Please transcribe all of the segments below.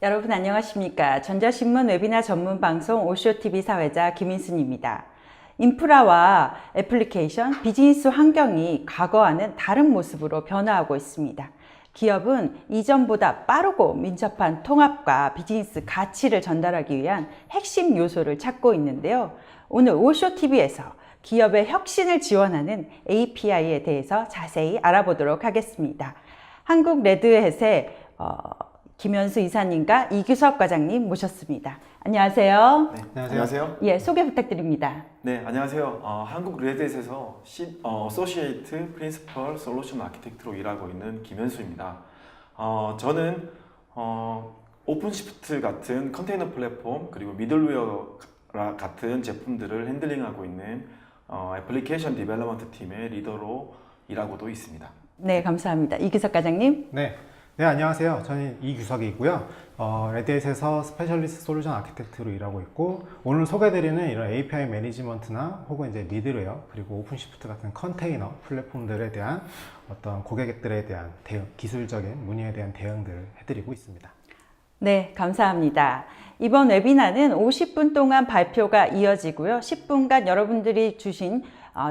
여러분 안녕하십니까? 전자신문 웨비나 전문 방송 오쇼TV 사회자 김인순입니다. 인프라와 애플리케이션, 비즈니스 환경이 과거와는 다른 모습으로 변화하고 있습니다. 기업은 이전보다 빠르고 민첩한 통합과 비즈니스 가치를 전달하기 위한 핵심 요소를 찾고 있는데요. 오늘 오쇼TV에서 기업의 혁신을 지원하는 API에 대해서 자세히 알아보도록 하겠습니다. 한국 레드햇의 김현수 이사님과 이규석 과장님 모셨습니다. 안녕하세요. 네, 안녕하세요. 예, 소개 부탁드립니다. 네, 안녕하세요. 한국 레드햇에서 Associate Principal Solution Architect로 일하고 있는 김현수입니다. 저는 오픈시프트 같은 컨테이너 플랫폼 그리고 미들웨어 같은 제품들을 핸들링하고 있는 애플리케이션 디벨롭먼트 팀의 리더로 일하고도 있습니다. 네, 감사합니다. 이규석 과장님. 네, 안녕하세요. 저는 이규석이고요. 레드햇에서 스페셜리스트 솔루션 아키텍트로 일하고 있고, 오늘 소개드리는 이런 API 매니지먼트나 혹은 이제 미들웨어 그리고 오픈시프트 같은 컨테이너 플랫폼들에 대한 어떤 고객들에 대한 대응, 기술적인 문의에 대한 대응들을 해드리고 있습니다. 네, 감사합니다. 이번 웨비나는 50분 동안 발표가 이어지고요. 10분간 여러분들이 주신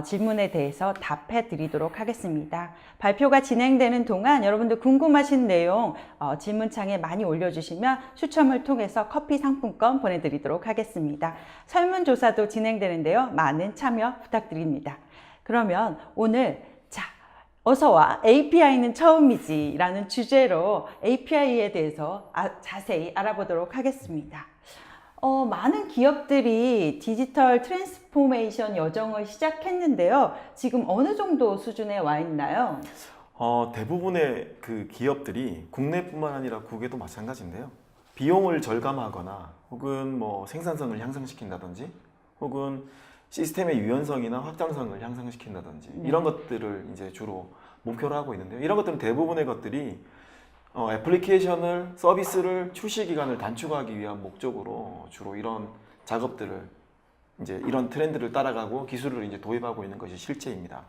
질문에 대해서 답해 드리도록 하겠습니다. 발표가 진행되는 동안 여러분들 궁금하신 내용 질문창에 많이 올려주시면 추첨을 통해서 커피 상품권 보내드리도록 하겠습니다. 설문조사도 진행되는데요. 많은 참여 부탁드립니다. 그러면 오늘 어서와 API는 처음이지 라는 주제로 API에 대해서 자세히 알아보도록 하겠습니다. 많은 기업들이 디지털 트랜스포메이션 여정을 시작했는데요. 지금 어느 정도 수준에 와 있나요? 대부분의 그 기업들이 국내뿐만 아니라 국외도 마찬가지인데요. 비용을 절감하거나 혹은 뭐 생산성을 향상시킨다든지 혹은 시스템의 유연성이나 확장성을 향상시킨다든지 이런 것들을 이제 주로 목표로 하고 있는데요. 이런 것들은 대부분의 것들이 애플리케이션을 서비스를 출시 기간을 단축하기 위한 목적으로 주로 이런 작업들을 이제 이런 트렌드를 따라가고 기술을 이제 도입하고 있는 것이 실제입니다.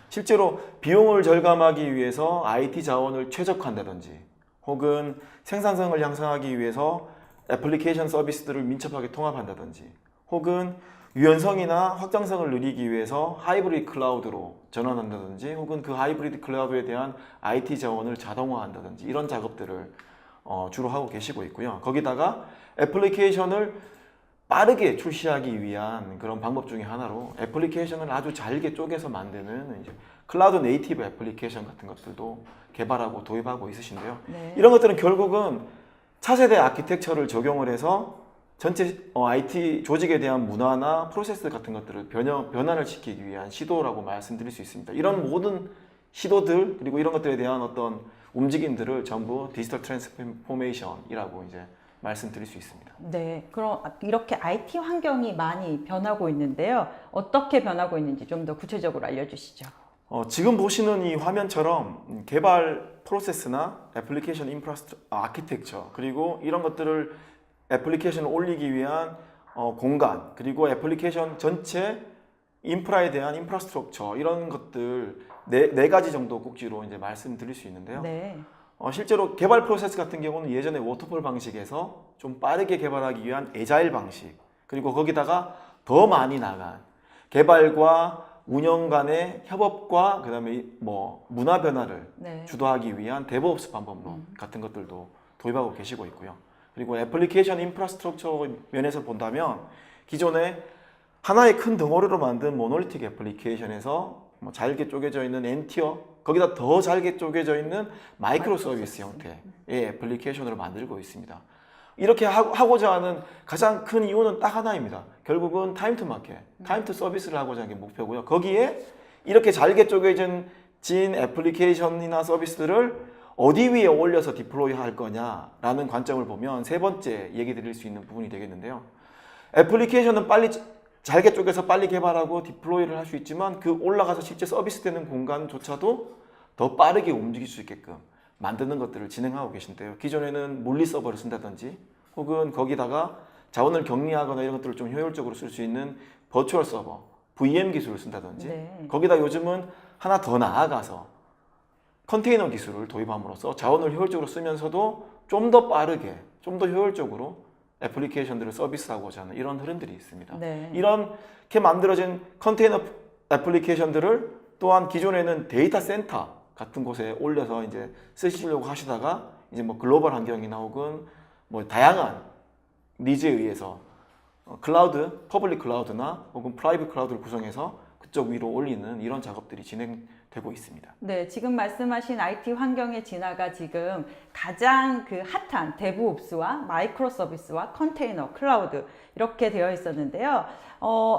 실제로 비용을 절감하기 위해서 IT 자원을 최적화한다든지 혹은 생산성을 향상하기 위해서 애플리케이션 서비스들을 민첩하게 통합한다든지 혹은 유연성이나 확장성을 누리기 위해서 하이브리드 클라우드로 전환한다든지 혹은 그 하이브리드 클라우드에 대한 IT 자원을 자동화한다든지 이런 작업들을 주로 하고 계시고 있고요. 거기다가 애플리케이션을 빠르게 출시하기 위한 그런 방법 중에 하나로 애플리케이션을 아주 잘게 쪼개서 만드는 이제 클라우드 네이티브 애플리케이션 같은 것들도 개발하고 도입하고 있으신데요. 네. 이런 것들은 결국은 차세대 아키텍처를 적용을 해서 전체 IT 조직에 대한 문화나 프로세스 같은 것들을 변화를 시키기 위한 시도라고 말씀드릴 수 있습니다. 이런 모든 시도들 그리고 이런 것들에 대한 어떤 움직임들을 전부 디지털 트랜스포메이션이라고 이제 말씀드릴 수 있습니다. 네, 그럼 이렇게 IT 환경이 많이 변하고 있는데요. 어떻게 변하고 있는지 좀 더 구체적으로 알려주시죠. 지금 보시는 이 화면처럼 개발 프로세스나 애플리케이션 아키텍처 그리고 이런 것들을 애플리케이션을 올리기 위한 공간 그리고 애플리케이션 전체 인프라에 대한 인프라스트럭처 이런 것들 네 가지 정도 꼭지로 이제 말씀드릴 수 있는데요. 네. 실제로 개발 프로세스 같은 경우는 예전에 워터폴 방식에서 좀 빠르게 개발하기 위한 애자일 방식 그리고 거기다가 더 많이 나간 개발과 운영 간의 협업과 그다음에 뭐 문화 변화를 주도하기 위한 데브옵스 방법론 같은 것들도 도입하고 계시고 있고요. 그리고 애플리케이션 인프라스트럭처 면에서 본다면 기존에 하나의 큰 덩어리로 만든 모노리틱 애플리케이션에서 뭐 잘게 쪼개져 있는 N티어 거기다 더 잘게 쪼개져 있는 마이크로 서비스 형태의 애플리케이션으로 만들고 있습니다. 이렇게 하고자 하는 가장 큰 이유는 딱 하나입니다. 결국은 타임 투 마켓, 타임 투 서비스를 하고자 하는 게 목표고요. 거기에 이렇게 잘게 쪼개진 애플리케이션이나 서비스들을 어디 위에 올려서 디플로이 할 거냐라는 관점을 보면 세 번째 얘기 드릴 수 있는 부분이 되겠는데요. 애플리케이션은 빨리 잘게 쪼개서 빨리 개발하고 디플로이를 할 수 있지만 그 올라가서 실제 서비스 되는 공간조차도 더 빠르게 움직일 수 있게끔 만드는 것들을 진행하고 계신데요. 기존에는 물리 서버를 쓴다든지 혹은 거기다가 자원을 격리하거나 이런 것들을 좀 효율적으로 쓸 수 있는 버추얼 서버, VM 기술을 쓴다든지 거기다 요즘은 하나 더 나아가서 컨테이너 기술을 도입함으로써 자원을 효율적으로 쓰면서도 좀 더 빠르게, 좀 더 효율적으로 애플리케이션들을 서비스하고자 하는 이런 흐름들이 있습니다. 네. 이렇게 만들어진 컨테이너 애플리케이션들을 또한 기존에는 데이터 센터 같은 곳에 올려서 이제 쓰시려고 하시다가 이제 뭐 글로벌 환경이나 혹은 뭐 다양한 니즈에 의해서 클라우드, 퍼블릭 클라우드나 혹은 프라이빗 클라우드를 구성해서 그쪽 위로 올리는 이런 작업들이 진행되고 있습니다. 네, 지금 말씀하신 IT 환경의 진화가 지금 가장 그 핫한 데브옵스와 마이크로 서비스와 컨테이너, 클라우드 이렇게 되어 있었는데요.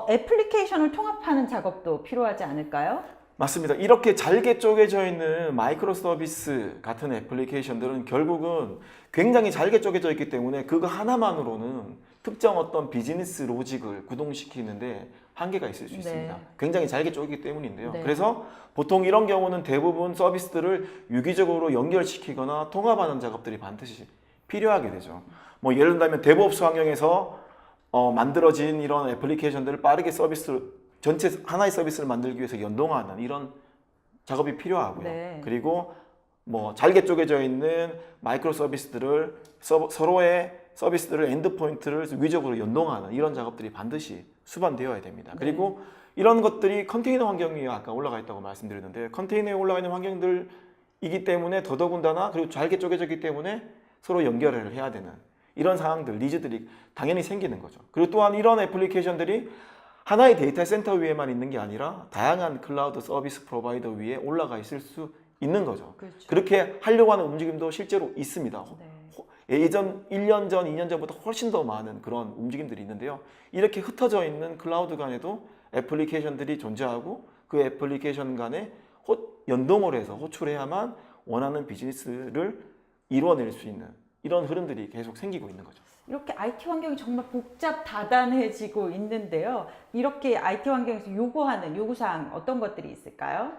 애플리케이션을 통합하는 작업도 필요하지 않을까요? 맞습니다. 이렇게 잘게 쪼개져 있는 마이크로 서비스 같은 애플리케이션들은 결국은 굉장히 잘게 쪼개져 있기 때문에 그거 하나만으로는 특정 어떤 비즈니스 로직을 구동시키는데 한계가 있을 수 있습니다. 네. 굉장히 잘게 쪼개기 때문인데요. 네. 그래서 보통 이런 경우는 대부분 서비스들을 유기적으로 연결시키거나 통합하는 작업들이 반드시 필요하게 되죠. 뭐 예를 들면 데브옵스 환경에서 만들어진 이런 애플리케이션들을 빠르게 전체 하나의 서비스를 만들기 위해서 연동하는 이런 작업이 필요하고요. 네. 그리고 뭐 잘게 쪼개져 있는 마이크로 서비스들을 서로의 서비스들을 엔드포인트를 위적으로 연동하는 이런 작업들이 반드시 수반되어야 됩니다. 그리고 이런 것들이 컨테이너 환경에 아까 올라가 있다고 말씀드렸는데 컨테이너에 올라가 있는 환경들이기 때문에 더더군다나 그리고 잘게 쪼개져 있기 때문에 서로 연결을 해야 되는 이런 상황들, 니즈들이 당연히 생기는 거죠. 그리고 또한 이런 애플리케이션들이 하나의 데이터 센터 위에만 있는 게 아니라 다양한 클라우드 서비스 프로바이더 위에 올라가 있을 수 있는 거죠. 그렇죠. 그렇게 하려고 하는 움직임도 실제로 있습니다. 네. 예전 1년 전, 2년 전보다 훨씬 더 많은 그런 움직임들이 있는데요. 이렇게 흩어져 있는 클라우드 간에도 애플리케이션들이 존재하고 그 애플리케이션 간에 연동을 해서 호출해야만 원하는 비즈니스를 이루어낼 수 있는 이런 흐름들이 계속 생기고 있는 거죠. 이렇게 IT 환경이 정말 복잡 다단해지고 있는데요. 이렇게 IT 환경에서 요구하는 요구사항 어떤 것들이 있을까요?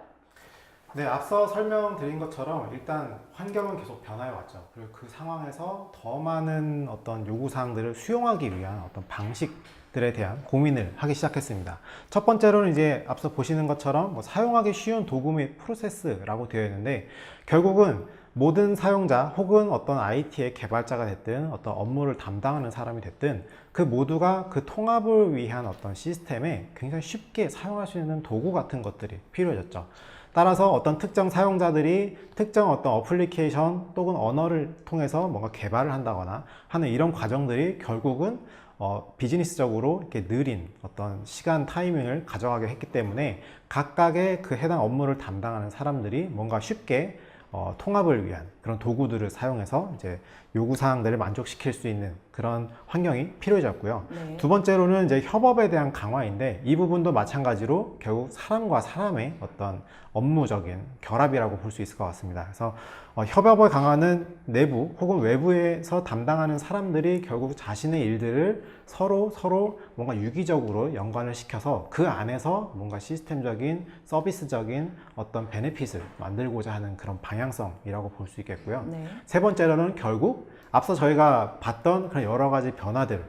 네, 앞서 설명드린 것처럼 일단 환경은 계속 변화해 왔죠. 그리고 그 상황에서 더 많은 어떤 요구사항들을 수용하기 위한 어떤 방식들에 대한 고민을 하기 시작했습니다. 첫 번째로는 이제 앞서 보시는 것처럼 뭐 사용하기 쉬운 도구 및 프로세스라고 되어 있는데 결국은 모든 사용자 혹은 어떤 IT의 개발자가 됐든 어떤 업무를 담당하는 사람이 됐든 그 모두가 그 통합을 위한 어떤 시스템에 굉장히 쉽게 사용할 수 있는 도구 같은 것들이 필요해졌죠. 따라서 어떤 특정 사용자들이 특정 어떤 어플리케이션 또는 언어를 통해서 뭔가 개발을 한다거나 하는 이런 과정들이 결국은 비즈니스적으로 이렇게 느린 어떤 시간 타이밍을 가져가게 했기 때문에 각각의 그 해당 업무를 담당하는 사람들이 뭔가 쉽게 통합을 위한 그런 도구들을 사용해서 이제 요구사항들을 만족시킬 수 있는 그런 환경이 필요해졌고요. 네. 두 번째로는 이제 협업에 대한 강화인데 이 부분도 마찬가지로 결국 사람과 사람의 어떤 업무적인 결합이라고 볼 수 있을 것 같습니다. 그래서 협업을 강화하는 내부 혹은 외부에서 담당하는 사람들이 결국 자신의 일들을 서로 뭔가 유기적으로 연관을 시켜서 그 안에서 뭔가 시스템적인 서비스적인 어떤 베네핏을 만들고자 하는 그런 방향성이라고 볼 수 있겠고요. 네. 세 번째로는 결국 앞서 저희가 봤던 그런 여러 가지 변화들,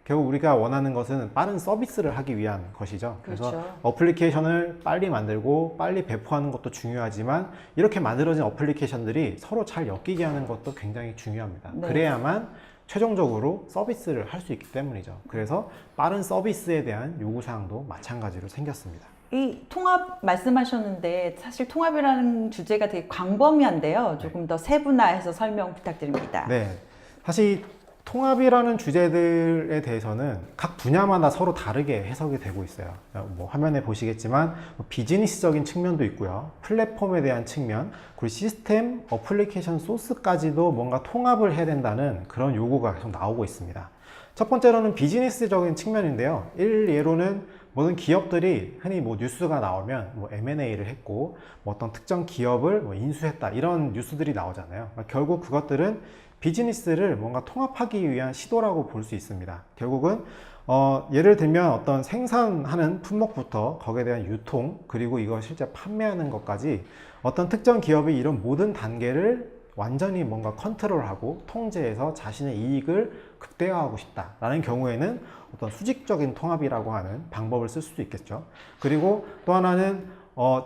결국 우리가 원하는 것은 빠른 서비스를 하기 위한 것이죠. 그래서 그렇죠. 어플리케이션을 빨리 만들고 빨리 배포하는 것도 중요하지만 이렇게 만들어진 어플리케이션들이 서로 잘 엮이게 하는 것도 굉장히 중요합니다. 네. 그래야만 최종적으로 서비스를 할 수 있기 때문이죠. 그래서 빠른 서비스에 대한 요구사항도 마찬가지로 생겼습니다. 이 통합 말씀하셨는데 사실 통합이라는 주제가 되게 광범위한데요. 조금 더 세분화해서 설명 부탁드립니다. 네, 사실 통합이라는 주제들에 대해서는 각 분야마다 서로 다르게 해석이 되고 있어요. 뭐 화면에 보시겠지만 비즈니스적인 측면도 있고요. 플랫폼에 대한 측면, 그리고 시스템, 어플리케이션 소스까지도 뭔가 통합을 해야 된다는 그런 요구가 계속 나오고 있습니다. 첫 번째로는 비즈니스적인 측면인데요. 일례로는 모든 기업들이 흔히 뭐 뉴스가 나오면 뭐 M&A를 했고 뭐 어떤 특정 기업을 뭐 인수했다 이런 뉴스들이 나오잖아요. 결국 그것들은 비즈니스를 뭔가 통합하기 위한 시도라고 볼 수 있습니다. 결국은 예를 들면 어떤 생산하는 품목부터 거기에 대한 유통 그리고 이걸 실제 판매하는 것까지 어떤 특정 기업이 이런 모든 단계를 완전히 뭔가 컨트롤하고 통제해서 자신의 이익을 극대화하고 싶다라는 경우에는 어떤 수직적인 통합이라고 하는 방법을 쓸 수도 있겠죠. 그리고 또 하나는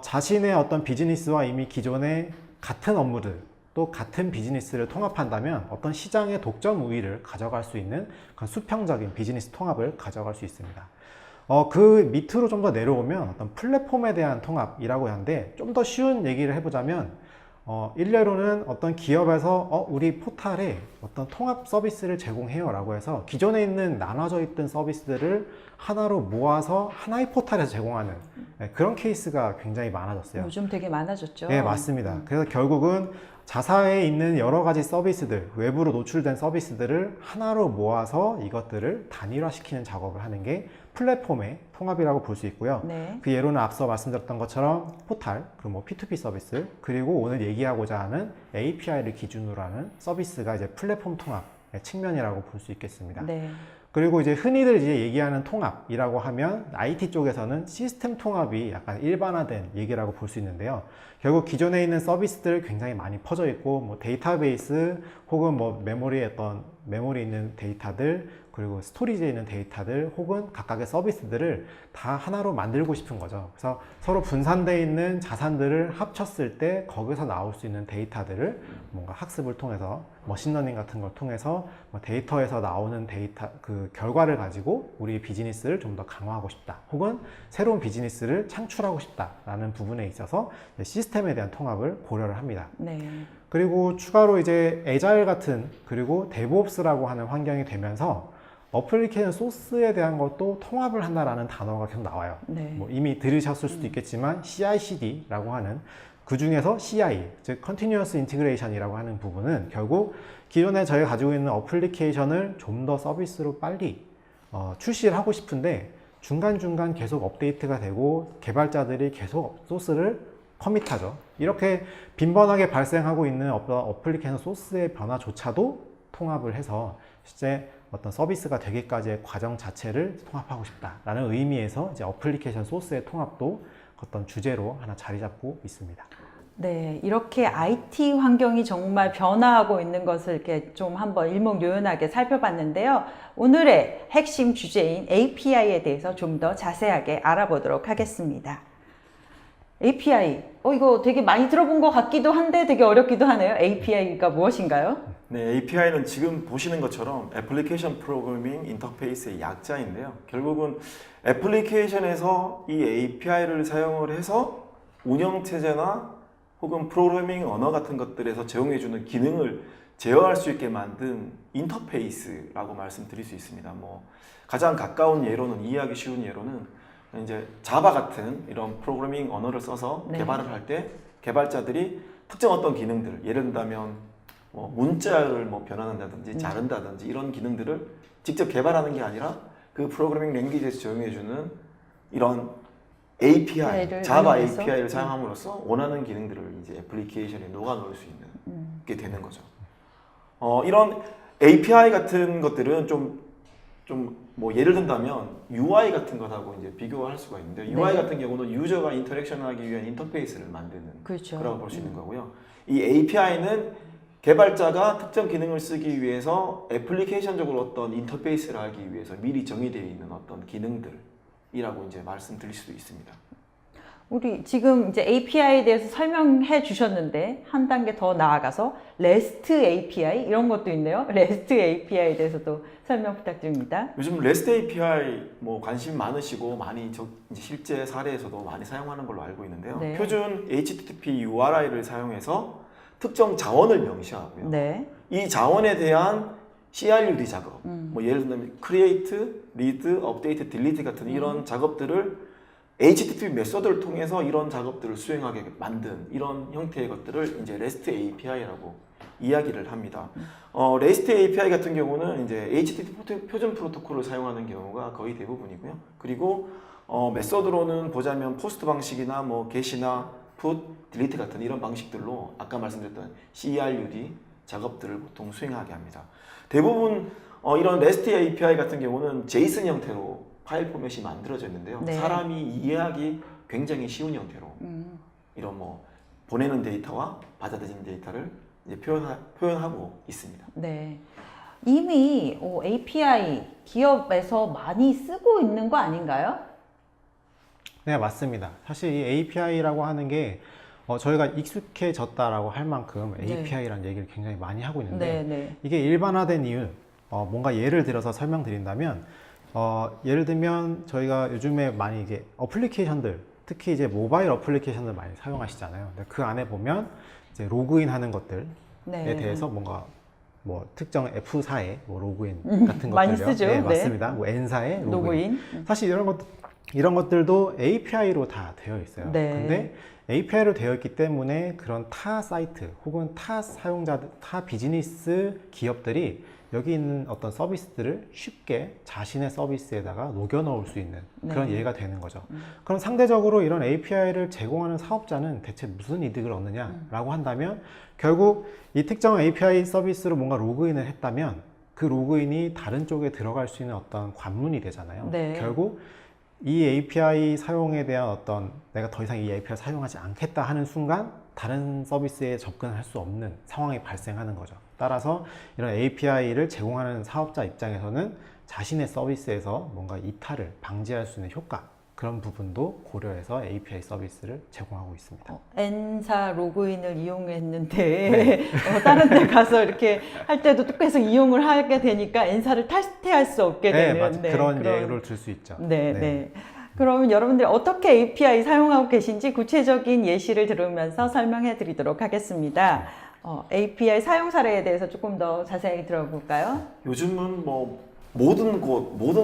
자신의 어떤 비즈니스와 이미 기존의 같은 업무들 또 같은 비즈니스를 통합한다면 어떤 시장의 독점 우위를 가져갈 수 있는 그런 수평적인 비즈니스 통합을 가져갈 수 있습니다. 그 밑으로 좀 더 내려오면 어떤 플랫폼에 대한 통합이라고 하는데, 좀 더 쉬운 얘기를 해보자면 일례로는 어떤 기업에서 우리 포탈에 어떤 통합 서비스를 제공해요 라고 해서 기존에 있는 나눠져 있던 서비스들을 하나로 모아서 하나의 포탈에서 제공하는 그런 케이스가 굉장히 많아졌어요. 요즘 되게 많아졌죠. 네, 맞습니다. 그래서 결국은 자사에 있는 여러 가지 서비스들, 외부로 노출된 서비스들을 하나로 모아서 이것들을 단일화시키는 작업을 하는 게 플랫폼의 통합이라고 볼 수 있고요. 네. 그 예로는 앞서 말씀드렸던 것처럼 포탈, 그리고 뭐 P2P 서비스, 그리고 오늘 얘기하고자 하는 API를 기준으로 하는 서비스가 이제 플랫폼 통합의 측면이라고 볼 수 있겠습니다. 네. 그리고 이제 흔히들 이제 얘기하는 통합이라고 하면 IT 쪽에서는 시스템 통합이 약간 일반화된 얘기라고 볼 수 있는데요. 결국 기존에 있는 서비스들 굉장히 많이 퍼져 있고, 뭐 데이터베이스 혹은 뭐 메모리에 있는 데이터들, 그리고 스토리지에 있는 데이터들 혹은 각각의 서비스들을 다 하나로 만들고 싶은 거죠. 그래서 서로 분산되어 있는 자산들을 합쳤을 때 거기서 나올 수 있는 데이터들을 뭔가 학습을 통해서 머신러닝 같은 걸 통해서 뭐 데이터에서 나오는 데이터 그 결과를 가지고 우리 비즈니스를 좀 더 강화하고 싶다, 혹은 새로운 비즈니스를 창출하고 싶다라는 부분에 있어서 시스템에 대한 통합을 고려를 합니다. 네. 그리고 추가로 이제 애자일 같은, 그리고 데브옵스라고 하는 환경이 되면서 어플리케이션 소스에 대한 것도 통합을 한다라는 단어가 계속 나와요. 네. 뭐 이미 들으셨을 수도 있겠지만 CI/CD라고 하는, 그 중에서 CI, 즉 Continuous Integration이라고 하는 부분은 결국 기존에 저희가 가지고 있는 어플리케이션을 좀 더 서비스로 빨리 출시를 하고 싶은데 중간중간 계속 업데이트가 되고 개발자들이 계속 소스를 커밋하죠. 이렇게 빈번하게 발생하고 있는 어플리케이션 소스의 변화조차도 통합을 해서 실제 어떤 서비스가 되기까지의 과정 자체를 통합하고 싶다라는 의미에서 이제 어플리케이션 소스의 통합도 어떤 주제로 하나 자리 잡고 있습니다. 네, 이렇게 IT 환경이 정말 변화하고 있는 것을 이렇게 좀 한번 일목요연하게 살펴봤는데요. 오늘의 핵심 주제인 API에 대해서 좀 더 자세하게 알아보도록 하겠습니다. API, 이거 되게 많이 들어본 것 같기도 한데 되게 어렵기도 하네요. API가 무엇인가요? 네, API는 지금 보시는 것처럼 애플리케이션 프로그래밍 인터페이스의 약자인데요. 결국은 애플리케이션에서 이 API를 사용을 해서 운영체제나 혹은 프로그래밍 언어 같은 것들에서 제공해주는 기능을 제어할 수 있게 만든 인터페이스라고 말씀드릴 수 있습니다. 뭐 가장 가까운 예로는, 이해하기 쉬운 예로는 이제 자바 같은 이런 프로그래밍 언어를 써서 네. 개발을 할 때 개발자들이 특정 어떤 기능들, 예를 든다면 뭐 문자를 뭐 변환한다든지 자른다든지 이런 기능들을 직접 개발하는 게 아니라 그 프로그래밍 랭귀지에서 적용해주는 이런 API, 자바 이용해서? API를 사용함으로써 원하는 기능들을 이제 애플리케이션에 녹아넣을 수 있는 게 되는 거죠. 이런 API 같은 것들은 좀 뭐 예를 든다면 UI 같은 것하고 이제 비교할 수가 있는데, UI 네. 같은 경우는 유저가 인터랙션하기 위한 인터페이스를 만드는 그렇죠. 거라고 볼 수 있는 거고요. 이 API는 개발자가 특정 기능을 쓰기 위해서 애플리케이션적으로 어떤 인터페이스를 하기 위해서 미리 정의되어 있는 어떤 기능들이라고 이제 말씀드릴 수도 있습니다. 우리 지금 이제 API에 대해서 설명해 주셨는데 한 단계 더 나아가서 REST API 이런 것도 있네요. REST API에 대해서도 설명 부탁드립니다. 요즘 REST API 뭐 관심 많으시고 많이 이제 실제 사례에서도 많이 사용하는 걸로 알고 있는데요. 네. 표준 HTTP URI를 사용해서 특정 자원을 명시하고요. 네. 이 자원에 대한 CRUD 작업, 뭐 예를 들면 Create, Read, Update, Delete 같은 이런 작업들을 HTTP 메소드를 통해서 이런 작업들을 수행하게 만든 이런 형태의 것들을 이제 REST API라고 이야기를 합니다. REST API 같은 경우는 이제 HTTP 표준 프로토콜을 사용하는 경우가 거의 대부분이고요. 그리고 메소드로는 보자면 포스트 방식이나 뭐 get이나 put, delete 같은 이런 방식들로 아까 말씀드렸던 CRUD 작업들을 보통 수행하게 합니다. 대부분 이런 REST API 같은 경우는 JSON 형태로 파일 포맷이 만들어져 있는데요. 네. 사람이 이해하기 굉장히 쉬운 형태로 이런 뭐 보내는 데이터와 받아들이는 데이터를 이제 표현하고 있습니다. 네. 이미 API 기업에서 많이 쓰고 있는 거 아닌가요? 네, 맞습니다. 사실 이 API라고 하는 게 저희가 익숙해졌다라고 할 만큼 네. API라는 얘기를 굉장히 많이 하고 있는데 네, 네. 이게 일반화된 이유, 뭔가 예를 들어서 설명드린다면, 예를 들면 저희가 요즘에 많이 이게 어플리케이션들, 특히 이제 모바일 어플리케이션들 많이 사용하시잖아요. 근데 그 안에 보면 이제 로그인 하는 것들에 네. 대해서 뭔가 뭐 특정 F사의 뭐 로그인 같은 많이 것들요. 쓰죠. 네, 네. 맞습니다. 뭐 N사의 로그인. 로그인. 사실 이런 것들도 API로 다 되어 있어요. 네. 근데 API로 되어 있기 때문에 그런 타 사이트 혹은 타 사용자들, 타 비즈니스 기업들이 여기 있는 어떤 서비스들을 쉽게 자신의 서비스에다가 녹여 넣을 수 있는 그런 네. 예가 되는 거죠. 그럼 상대적으로 이런 API를 제공하는 사업자는 대체 무슨 이득을 얻느냐라고 한다면 결국 이 특정 API 서비스로 뭔가 로그인을 했다면 그 로그인이 다른 쪽에 들어갈 수 있는 어떤 관문이 되잖아요. 네. 결국 이 API 사용에 대한 어떤 내가 더 이상 이 API 사용하지 않겠다 하는 순간 다른 서비스에 접근할 수 없는 상황이 발생하는 거죠. 따라서 이런 API를 제공하는 사업자 입장에서는 자신의 서비스에서 뭔가 이탈을 방지할 수 있는 효과, 그런 부분도 고려해서 API 서비스를 제공하고 있습니다. N사 로그인을 이용했는데 네. 다른 데 가서 이렇게 할 때도 또 계속 이용을 하게 되니까 N사를 탈퇴할 수 없게 네, 되는 맞아요. 그런 예를 들 수 있죠. 네, 네. 그러면 여러분들 어떻게 API 사용하고 계신지 구체적인 예시를 들으면서 설명해 드리도록 하겠습니다. API 사용 사례에 대해서 조금 더 자세히 들어볼까요? 요즘은 뭐 모든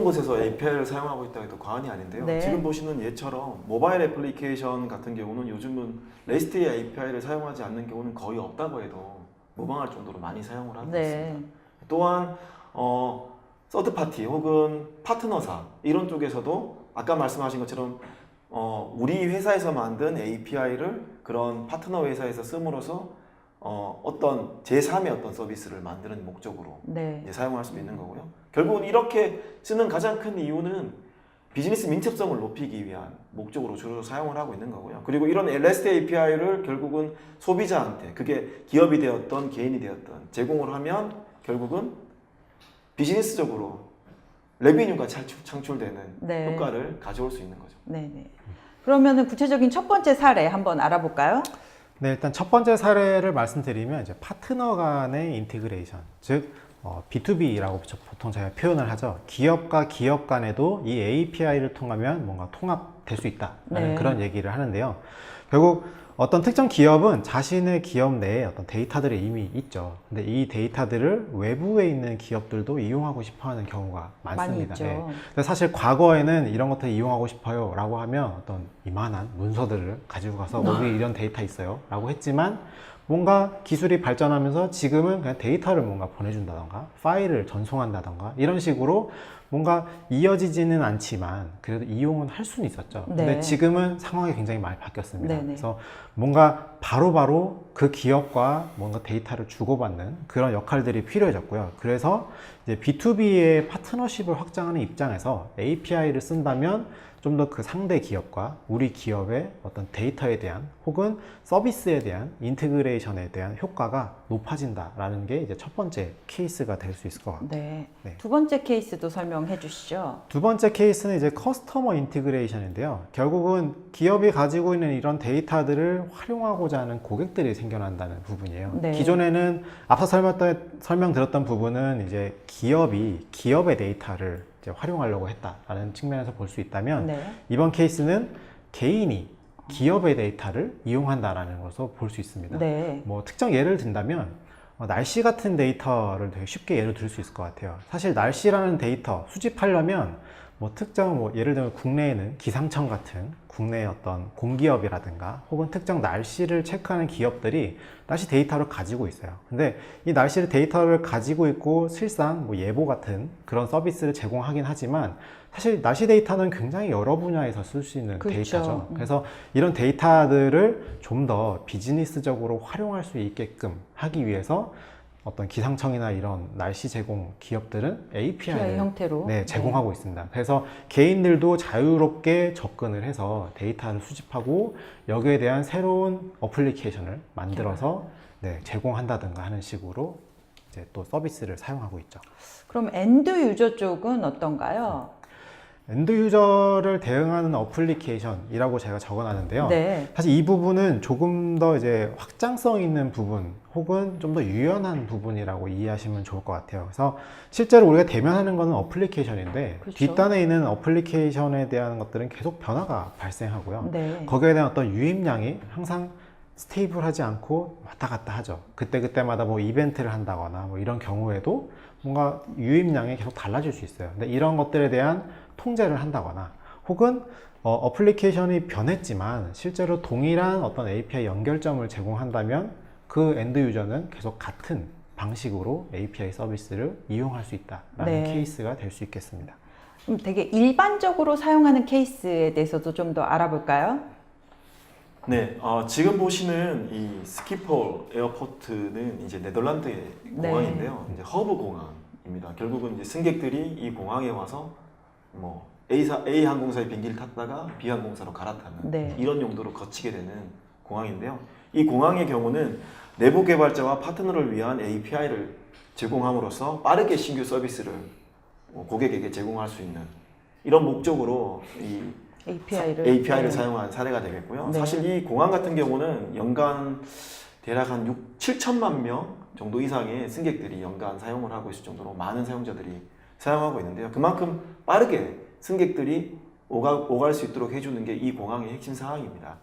곳에서 API를 사용하고 있다고 해도 과언이 아닌데요. 네. 지금 보시는 예처럼 모바일 애플리케이션 같은 경우는 요즘은 REST의 API를 사용하지 않는 경우는 거의 없다고 해도 무방할 정도로 많이 사용을 하고 네. 있습니다. 또한 서드파티 혹은 파트너사 이런 쪽에서도 아까 말씀하신 것처럼 우리 회사에서 만든 API를 그런 파트너 회사에서 씀으로써 어떤 제3의 어떤 서비스를 만드는 목적으로 네. 이제 사용할 수도 있는 거고요. 결국은 이렇게 쓰는 가장 큰 이유는 비즈니스 민첩성을 높이기 위한 목적으로 주로 사용을 하고 있는 거고요. 그리고 이런 REST API를 결국은 소비자한테 그게 기업이 되었던 개인이 되었던 제공을 하면 결국은 비즈니스적으로 레비뉴가 창출되는 네. 효과를 가져올 수 있는 거죠. 네, 네. 그러면은 구체적인 첫 번째 사례 한번 알아볼까요? 네, 일단 첫 번째 사례를 말씀드리면 이제 파트너 간의 인티그레이션, 즉 B2B라고 보통 저희가 표현을 하죠. 기업과 기업 간에도 이 API를 통하면 뭔가 통합될 수 있다라는 네. 그런 얘기를 하는데요. 결국 어떤 특정 기업은 자신의 기업 내에 어떤 데이터들이 이미 있죠. 근데 이 데이터들을 외부에 있는 기업들도 이용하고 싶어 하는 경우가 많이 많습니다. 있죠. 네. 근데 사실 과거에는 이런 것들 이용하고 싶어요 라고 하면 어떤 이만한 문서들을 가지고 가서 여기 이런 데이터 있어요 라고 했지만 뭔가 기술이 발전하면서 지금은 그냥 데이터를 뭔가 보내준다던가 파일을 전송한다던가 이런 식으로 뭔가 이어지지는 않지만 그래도 이용은 할 수는 있었죠. 근데 네. 지금은 상황이 굉장히 많이 바뀌었습니다. 네네. 그래서 뭔가 바로바로 그 기업과 뭔가 데이터를 주고받는 그런 역할들이 필요해졌고요. 그래서 이제 B2B의 파트너십을 확장하는 입장에서 API를 쓴다면 좀 더 그 상대 기업과 우리 기업의 어떤 데이터에 대한 혹은 서비스에 대한 인테그레이션에 대한 효과가 높아진다라는 게 이제 첫 번째 케이스가 될 수 있을 것 같고. 네. 네. 두 번째 케이스도 설명해 주시죠. 두 번째 케이스는 이제 커스터머 인티그레이션인데요. 결국은 기업이 가지고 있는 이런 데이터들을 활용하고자 하는 고객들이 생겨난다는 부분이에요. 네. 기존에는 앞서 설명드렸던 부분은 이제 기업이 기업의 데이터를 이제 활용하려고 했다라는 측면에서 볼 수 있다면 네. 이번 케이스는 개인이 기업의 데이터를 이용한다라는 것으로 볼 수 있습니다. 네. 뭐 특정 예를 든다면 날씨 같은 데이터를 되게 쉽게 예를 들 수 있을 것 같아요. 사실 날씨라는 데이터 수집하려면 뭐 특정 뭐 예를 들면 국내에는 기상청 같은 국내의 어떤 공기업이라든가 혹은 특정 날씨를 체크하는 기업들이 날씨 데이터를 가지고 있어요. 근데 이 날씨 데이터를 가지고 있고 실상 뭐 예보 같은 그런 서비스를 제공하긴 하지만 사실 날씨 데이터는 굉장히 여러 분야에서 쓸 수 있는 그렇죠. 데이터죠. 그래서 이런 데이터들을 좀 더 비즈니스적으로 활용할 수 있게끔 하기 위해서 어떤 기상청이나 이런 날씨 제공 기업들은 API를 형태로 제공하고 있습니다. 그래서 개인들도 자유롭게 접근을 해서 데이터를 수집하고 여기에 대한 새로운 어플리케이션을 만들어서 제공한다든가 하는 식으로 이제 또 서비스를 사용하고 있죠. 그럼 엔드 유저 쪽은 어떤가요? 엔드 유저를 대응하는 어플리케이션이라고 제가 적어놨는데요. 네. 사실 이 부분은 조금 더 이제 확장성 있는 부분 혹은 좀 더 유연한 부분이라고 이해하시면 좋을 것 같아요. 그래서 실제로 우리가 대면하는 것은 어플리케이션인데 그렇죠. 뒷단에 있는 어플리케이션에 대한 것들은 계속 변화가 발생하고요. 네. 거기에 대한 어떤 유입량이 항상 스테이블하지 않고 왔다 갔다 하죠. 그때마다 뭐 이벤트를 한다거나 뭐 이런 경우에도 뭔가 유입량이 계속 달라질 수 있어요. 근데 이런 것들에 대한 통제를 한다거나 혹은 어플리케이션이 변했지만 실제로 동일한 어떤 API 연결점을 제공한다면 그 엔드 유저는 계속 같은 방식으로 API 서비스를 이용할 수 있다라는 네. 케이스가 될 수 있겠습니다. 되게 일반적으로 사용하는 케이스에 대해서도 좀 더 알아볼까요? 네, 지금 보시는 이 스키폴 에어포트는 이제 네덜란드의 네. 공항인데요. 이제 허브 공항입니다. 결국은 이제 승객들이 이 공항에 와서 뭐 A 항공사의 비행기를 탔다가 B 항공사로 갈아타는 네. 이런 용도로 거치게 되는 공항인데요. 이 공항의 경우는 내부 개발자와 파트너를 위한 API를 제공함으로써 빠르게 신규 서비스를 고객에게 제공할 수 있는 이런 목적으로 이 API를 사용한 사례가 되겠고요. 네. 사실 이 공항 같은 경우는 연간 대략 한 7천만 명 정도 이상의 승객들이 연간 사용을 하고 있을 정도로 많은 사용자들이 사용하고 있는데요. 그만큼 빠르게 승객들이 오갈 수 있도록 해주는 게 이 공항의 핵심 사항입니다.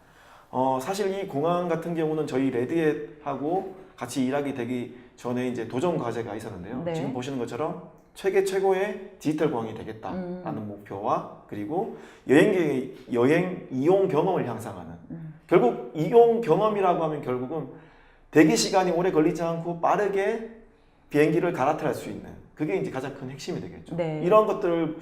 사실 이 공항 같은 경우는 저희 레드햇하고 같이 일하게 되기 전에 이제 도전 과제가 있었는데요. 네. 지금 보시는 것처럼 세계 최고의 디지털 공항이 되겠다라는 목표와 그리고 여행 이용 경험을 향상하는 결국 이용 경험이라고 하면 결국은 대기 시간이 오래 걸리지 않고 빠르게 비행기를 갈아탈 수 있는 그게 이제 가장 큰 핵심이 되겠죠. 네. 이런 것들을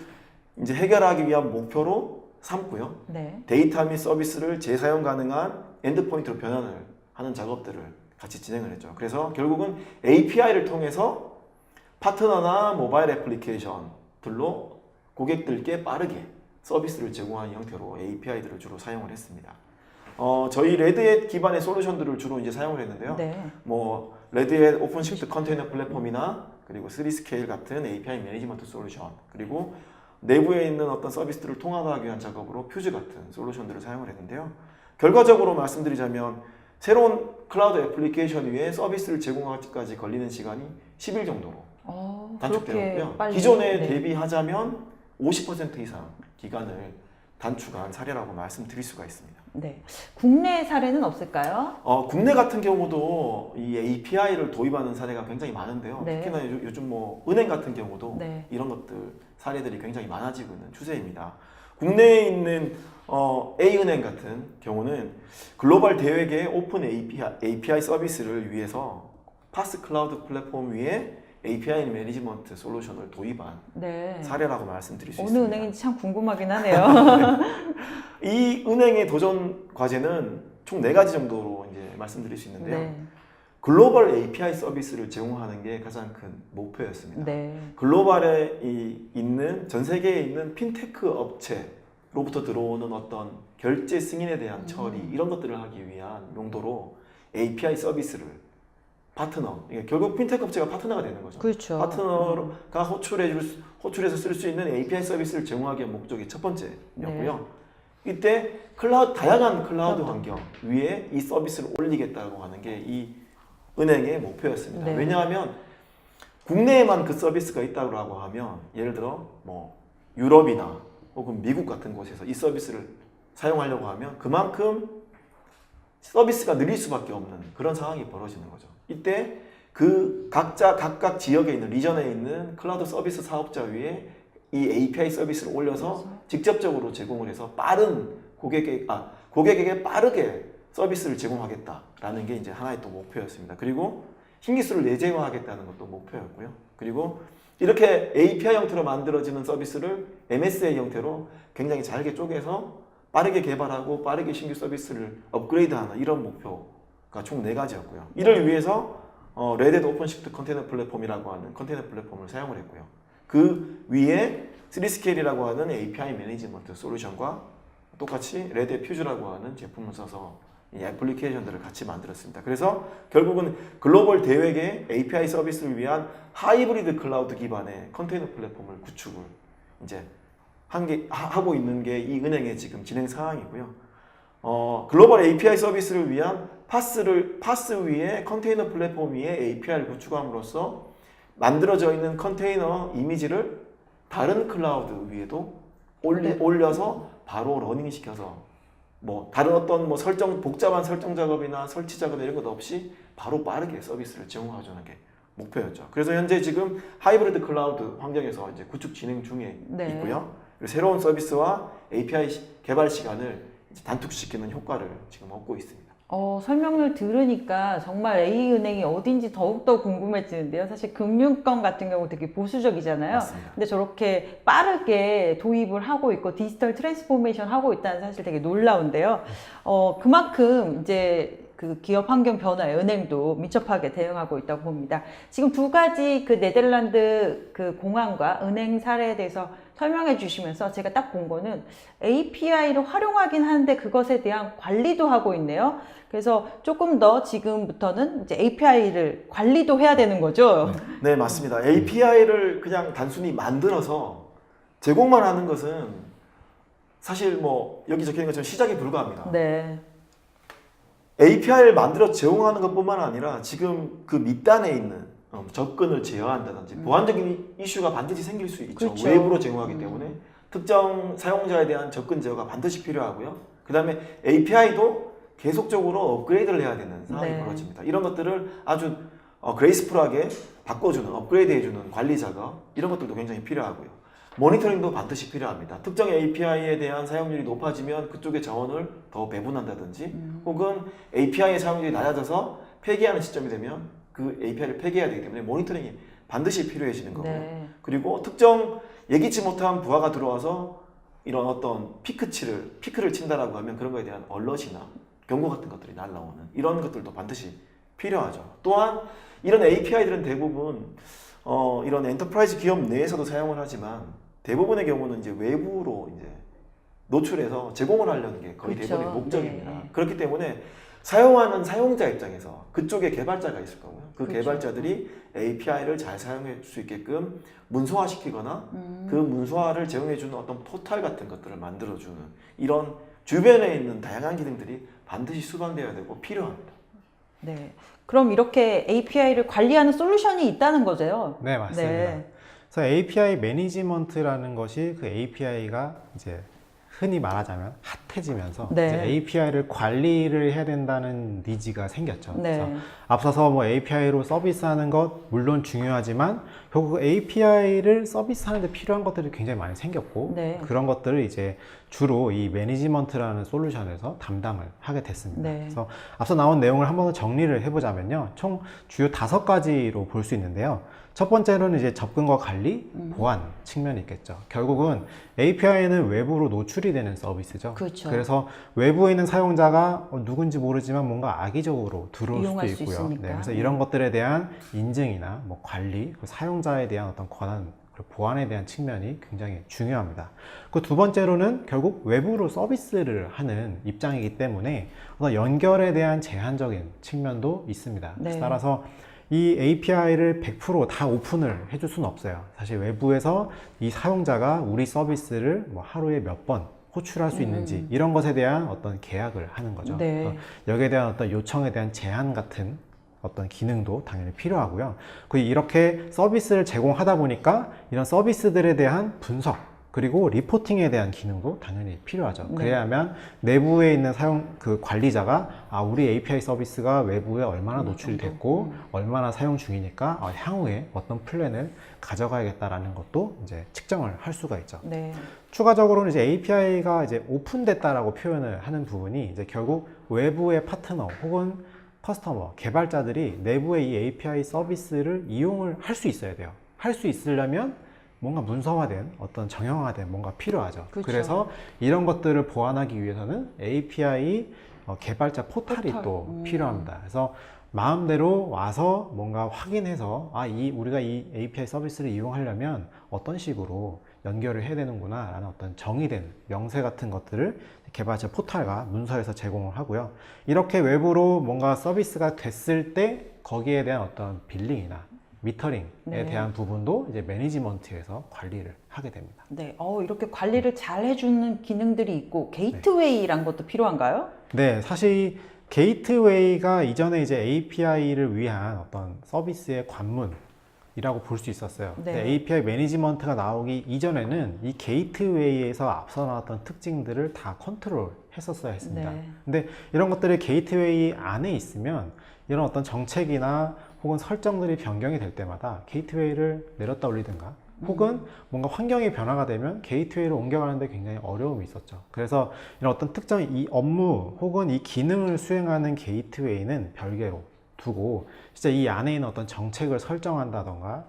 이제 해결하기 위한 목표로 삼고요. 네. 데이터 및 서비스를 재사용 가능한 엔드포인트로 변환을 하는 작업들을 같이 진행을 했죠. 그래서 결국은 API를 통해서 파트너나 모바일 애플리케이션들로 고객들께 빠르게 서비스를 제공하는 형태로 API들을 주로 사용을 했습니다. 저희 레드햇 기반의 솔루션들을 주로 이제 사용을 했는데요. 네. 뭐 레드햇 오픈시프트 컨테이너 플랫폼이나 그리고 3스케일 같은 API 매니지먼트 솔루션 그리고 내부에 있는 어떤 서비스들을 통합하기 위한 작업으로 퓨즈 같은 솔루션들을 사용을 했는데요. 결과적으로 말씀드리자면 새로운 클라우드 애플리케이션 위에 서비스를 제공하기까지 걸리는 시간이 10일 정도로 단축되었고요. 빨리. 기존에 네. 대비하자면 50% 이상 기간을 단축한 사례라고 말씀드릴 수가 있습니다. 네. 국내 사례는 없을까요? 국내 같은 경우도 이 API를 도입하는 사례가 굉장히 많은데요. 네. 특히나 요즘 뭐 은행 같은 경우도 네. 이런 것들 사례들이 굉장히 많아지고 있는 추세입니다. 국내에 있는 A은행 같은 경우는 글로벌 대외계 오픈 API 서비스를 위해서 파스 클라우드 플랫폼 위에 API 매니지먼트 솔루션을 도입한 네. 사례라고 말씀드릴 수 어느 있습니다. 은행인지 참 궁금하긴 하네요. 이 은행의 도전 과제는 총 4가지 정도로 이제 말씀드릴 수 있는데요. 네. 글로벌 API 서비스를 제공하는 게 가장 큰 목표였습니다. 네. 글로벌에 있는 전 세계에 있는 핀테크 업체로부터 들어오는 어떤 결제 승인에 대한 처리 이런 것들을 하기 위한 용도로 API 서비스를 파트너, 결국 핀테크 업체가 파트너가 되는 거죠. 그렇죠. 파트너가 호출해서 쓸 수 있는 API 서비스를 제공하기 위한 목적이 첫 번째였고요. 이때 다양한 클라우드 환경 위에 이 서비스를 올리겠다고 하는 게 이 은행의 목표였습니다. 네. 왜냐하면 국내에만 그 서비스가 있다고 하면 예를 들어 뭐 유럽이나 혹은 미국 같은 곳에서 이 서비스를 사용하려고 하면 그만큼 서비스가 느릴 수밖에 없는 그런 상황이 벌어지는 거죠. 이때 그 각각 지역에 있는 리전에 있는 클라우드 서비스 사업자 위에 이 API 서비스를 올려서 직접적으로 제공을 해서 고객에게 빠르게 서비스를 제공하겠다라는 게 이제 하나의 또 목표였습니다. 그리고 신기술을 내재화하겠다는 것도 목표였고요. 그리고 이렇게 API 형태로 만들어지는 서비스를 MSA 형태로 굉장히 잘게 쪼개서 빠르게 개발하고 빠르게 신규 서비스를 업그레이드하는 이런 목표가 총 4가지였고요. 이를 위해서 레드햇 오픈시프트 컨테이너 플랫폼이라고 하는 컨테이너 플랫폼을 사용을 했고요. 그 위에 3스케일이라고 하는 API 매니지먼트 솔루션과 똑같이 레드햇 퓨즈라고 하는 제품을 써서 이 애플리케이션들을 같이 만들었습니다. 그래서 결국은 글로벌 대외계 API 서비스를 위한 하이브리드 클라우드 기반의 컨테이너 플랫폼을 구축을 이제 하고 있는 게 이 은행의 지금 진행 상황이고요. 글로벌 API 서비스를 위한 파스 위에 컨테이너 플랫폼 위에 API를 구축함으로써 만들어져 있는 컨테이너 이미지를 다른 클라우드 위에도 올려서 바로 러닝 시켜서 뭐 다른 어떤 뭐 복잡한 설정 작업이나 설치 작업 이런 것 없이 바로 빠르게 서비스를 제공하자는 게 목표였죠. 그래서 현재 지금 하이브리드 클라우드 환경에서 이제 구축 진행 중에 있고요. 그리고 새로운 서비스와 API 개발 시간을 이제 단축시키는 효과를 지금 얻고 있습니다. 설명을 들으니까 정말 A은행이 어딘지 더욱더 궁금해지는데요. 사실 금융권 같은 경우 되게 보수적이잖아요. 맞습니다. 근데 저렇게 빠르게 도입을 하고 있고 디지털 트랜스포메이션 하고 있다는 사실 되게 놀라운데요. 그만큼 이제 그 기업 환경 변화에 은행도 밀접하게 대응하고 있다고 봅니다. 지금 두 가지 그 네덜란드 그 공항과 은행 사례에 대해서 설명해 주시면서 제가 딱 본 거는 API를 활용하긴 하는데 그것에 대한 관리도 하고 있네요. 그래서 조금 더 지금부터는 이제 API를 관리도 해야 되는 거죠. 네, 맞습니다. API를 그냥 단순히 만들어서 제공만 하는 것은 사실 뭐 여기 적혀 있는 것처럼 시작에 불과합니다. 네. API를 만들어 제공하는 것뿐만 아니라 지금 그 밑단에 있는 접근을 제어한다든지 보안적인 이슈가 반드시 생길 수 있죠. 그렇죠. 외부로 제공하기 때문에 특정 사용자에 대한 접근 제어가 반드시 필요하고요. 그 다음에 API도 계속적으로 업그레이드를 해야 되는 상황이 네. 벌어집니다. 이런 것들을 아주 그레이스풀하게 바꿔주는, 업그레이드 해주는 관리 작업 이런 것들도 굉장히 필요하고요. 모니터링도 반드시 필요합니다. 특정 API에 대한 사용률이 높아지면 그쪽의 자원을 더 배분한다든지 혹은 API의 사용률이 낮아져서 폐기하는 시점이 되면 그 API를 폐기해야 되기 때문에 모니터링이 반드시 필요해지는 거고요. 네. 그리고 특정 예기치 못한 부하가 들어와서 이런 어떤 피크를 친다라고 하면 그런 거에 대한 얼럿이나 경고 같은 것들이 날라오는 이런 것들도 반드시 필요하죠. 또한 이런 API들은 대부분 이런 엔터프라이즈 기업 내에서도 사용을 하지만 대부분의 경우는 이제 외부로 이제 노출해서 제공을 하려는 게 거의 그렇죠. 대부분의 목적입니다. 네. 그렇기 때문에 사용하는 사용자 입장에서 그쪽에 개발자가 있을 거고요. 그 그렇죠. 개발자들이 API를 잘 사용할 수 있게끔 문서화시키거나 그 문서화를 제공해주는 어떤 포탈 같은 것들을 만들어주는 이런 주변에 있는 다양한 기능들이 반드시 수반되어야 되고 필요합니다. 네. 그럼 이렇게 API를 관리하는 솔루션이 있다는 거죠? 네, 맞습니다. 네. 그래서 API 매니지먼트라는 것이 그 API가 이제 흔히 말하자면 핫해지면서 네. 이제 API를 관리를 해야 된다는 니즈가 생겼죠. 네. 그래서 앞서서 뭐 API로 서비스하는 것 물론 중요하지만 결국 API를 서비스하는 데 필요한 것들이 굉장히 많이 생겼고 네. 그런 것들을 이제 주로 이 매니지먼트라는 솔루션에서 담당을 하게 됐습니다. 네. 그래서 앞서 나온 내용을 한번 더 정리를 해보자면요. 총 주요 5가지로 볼 수 있는데요. 첫 번째로는 이제 접근과 관리, 보안 측면이 있겠죠. 결국은 API는 외부로 노출이 되는 서비스죠. 그렇죠. 그래서 외부에 있는 사용자가 누군지 모르지만 뭔가 악의적으로 들어올 이용할 수도 수 있고요. 있으니까. 그래서 이런 것들에 대한 인증이나 뭐 관리, 사용자에 대한 어떤 권한, 그리고 보안에 대한 측면이 굉장히 중요합니다. 그 두 번째로는 결국 외부로 서비스를 하는 입장이기 때문에 어떤 연결에 대한 제한적인 측면도 있습니다. 네. 따라서 이 API를 100%다 오픈을 해줄 수는 없어요. 사실 외부에서 이 사용자가 우리 서비스를 뭐 하루에 몇 번 호출할 수 있는지 이런 것에 대한 어떤 계약을 하는 거죠. 네. 그래서 여기에 대한 어떤 요청에 대한 제한 같은 어떤 기능도 당연히 필요하고요. 이렇게 서비스를 제공하다 보니까 이런 서비스들에 대한 분석 그리고 리포팅에 대한 기능도 당연히 필요하죠. 네. 그래야만 내부에 있는 그 관리자가 우리 API 서비스가 외부에 얼마나 노출이 됐고 얼마나 사용 중이니까 향후에 어떤 플랜을 가져가야겠다라는 것도 이제 측정을 할 수가 있죠. 네. 추가적으로는 이제 API가 이제 오픈됐다라고 표현을 하는 부분이 이제 결국 외부의 파트너 혹은 커스터머, 개발자들이 내부의 이 API 서비스를 이용을 할 수 있어야 돼요. 할 수 있으려면 뭔가 문서화된 어떤 정형화된 뭔가 필요하죠. 그렇죠. 그래서 이런 것들을 보완하기 위해서는 API 개발자 포털이 또 필요합니다. 그래서 마음대로 와서 뭔가 확인해서 우리가 이 API 서비스를 이용하려면 어떤 식으로 연결을 해야 되는구나 라는 어떤 정의된 명세 같은 것들을 개발자 포털과 문서에서 제공을 하고요. 이렇게 외부로 뭔가 서비스가 됐을 때 거기에 대한 어떤 빌링이나 미터링에 네. 대한 부분도 이제 매니지먼트에서 관리를 하게 됩니다. 네, 이렇게 관리를 잘 해주는 기능들이 있고 게이트웨이란 것도 필요한가요? 네, 사실 게이트웨이가 이전에 이제 API를 위한 어떤 서비스의 관문이라고 볼 수 있었어요. 네. 근데 API 매니지먼트가 나오기 이전에는 이 게이트웨이에서 앞서 나왔던 특징들을 다 컨트롤 했었어야 했습니다. 네. 근데 이런 것들이 게이트웨이 안에 있으면 이런 어떤 정책이나 혹은 설정들이 변경이 될 때마다 게이트웨이를 내렸다 올리든가 혹은 뭔가 환경이 변화가 되면 게이트웨이를 옮겨가는데 굉장히 어려움이 있었죠. 그래서 이런 어떤 특정 이 업무 혹은 이 기능을 수행하는 게이트웨이는 별개로 두고 진짜 이 안에 있는 어떤 정책을 설정한다던가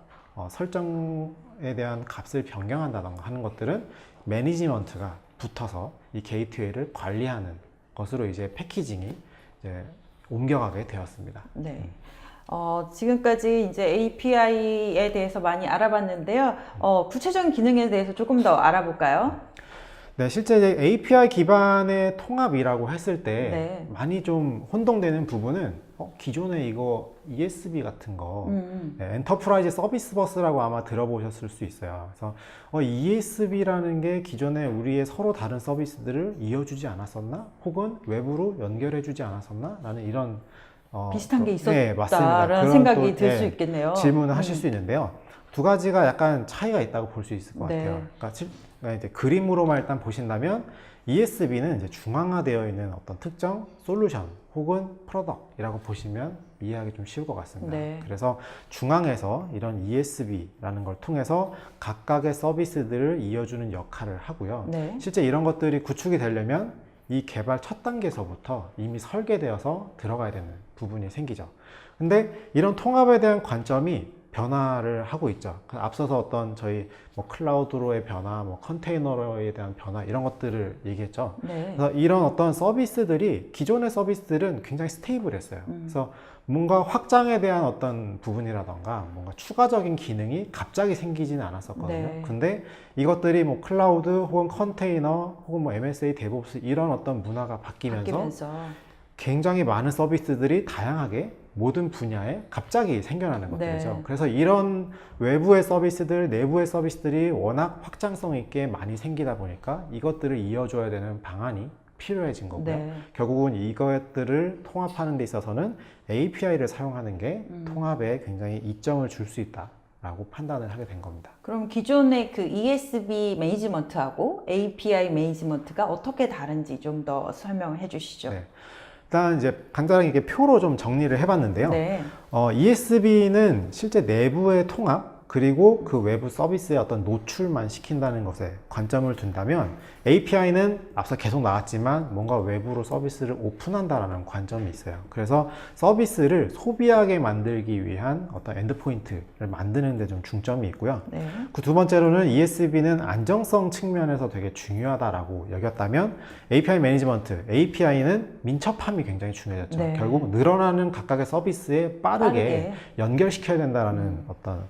설정에 대한 값을 변경한다던가 하는 것들은 매니지먼트가 붙어서 이 게이트웨이를 관리하는 것으로 이제 패키징이 이제 옮겨가게 되었습니다. 네. 지금까지 이제 API에 대해서 많이 알아봤는데요. 구체적인 기능에 대해서 조금 더 알아볼까요? 네, 실제 이제 API 기반의 통합이라고 했을 때 네. 많이 좀 혼동되는 부분은 기존에 이거 ESB 같은 거 네, 엔터프라이즈 서비스 버스라고 아마 들어보셨을 수 있어요. 그래서 ESB라는 게 기존에 우리의 서로 다른 서비스들을 이어주지 않았었나? 혹은 외부로 연결해주지 않았었나? 라는 이런 비슷한 게 네, 맞습니다. 있었다라는 그런 생각이 또, 들 수 네, 있겠네요. 질문을 하실 수 있는데요. 두 가지가 약간 차이가 있다고 볼 수 있을 것 네. 같아요. 그러니까 이제 그림으로만 일단 보신다면 ESB는 이제 중앙화되어 있는 어떤 특정 솔루션 혹은 프로덕트이라고 보시면 이해하기 좀 쉬울 것 같습니다. 네. 그래서 중앙에서 이런 ESB라는 걸 통해서 각각의 서비스들을 이어주는 역할을 하고요. 네. 실제 이런 것들이 구축이 되려면 이 개발 첫 단계에서부터 이미 설계되어서 들어가야 되는 부분이 생기죠. 근데 이런 통합에 대한 관점이 변화를 하고 있죠. 앞서서 어떤 저희 뭐 클라우드로의 변화, 뭐 컨테이너로에 대한 변화 이런 것들을 얘기했죠. 네. 그래서 이런 어떤 서비스들이 기존의 서비스들은 굉장히 스테이블했어요. 그래서 뭔가 확장에 대한 어떤 부분이라던가 뭔가 추가적인 기능이 갑자기 생기지는 않았었거든요. 네. 근데 이것들이 뭐 클라우드 혹은 컨테이너 혹은 뭐 MSA, 데브옵스 이런 어떤 문화가 바뀌면서 굉장히 많은 서비스들이 다양하게 모든 분야에 갑자기 생겨나는 것들이죠. 네. 그래서 이런 외부의 서비스들, 내부의 서비스들이 워낙 확장성 있게 많이 생기다 보니까 이것들을 이어줘야 되는 방안이 필요해진 거고요. 네. 결국은 이것들을 통합하는 데 있어서는 API를 사용하는 게 통합에 굉장히 이점을 줄 수 있다라고 판단을 하게 된 겁니다. 그럼 기존의 그 ESB 매니지먼트하고 API 매니지먼트가 어떻게 다른지 좀 더 설명해 주시죠. 네. 일단 이제 간단하게 이렇게 표로 좀 정리를 해봤는데요. 네. ESB는 실제 내부의 통합 그리고 그 외부 서비스의 어떤 노출만 시킨다는 것에 관점을 둔다면 API는 앞서 계속 나왔지만 뭔가 외부로 서비스를 오픈한다라는 관점이 있어요. 그래서 서비스를 소비하게 만들기 위한 어떤 엔드포인트를 만드는 데 좀 중점이 있고요. 네. 그 두 번째로는 ESB는 안정성 측면에서 되게 중요하다라고 여겼다면 API 매니지먼트, API는 민첩함이 굉장히 중요해졌죠. 네. 결국 늘어나는 각각의 서비스에 빠르게 연결시켜야 된다라는 어떤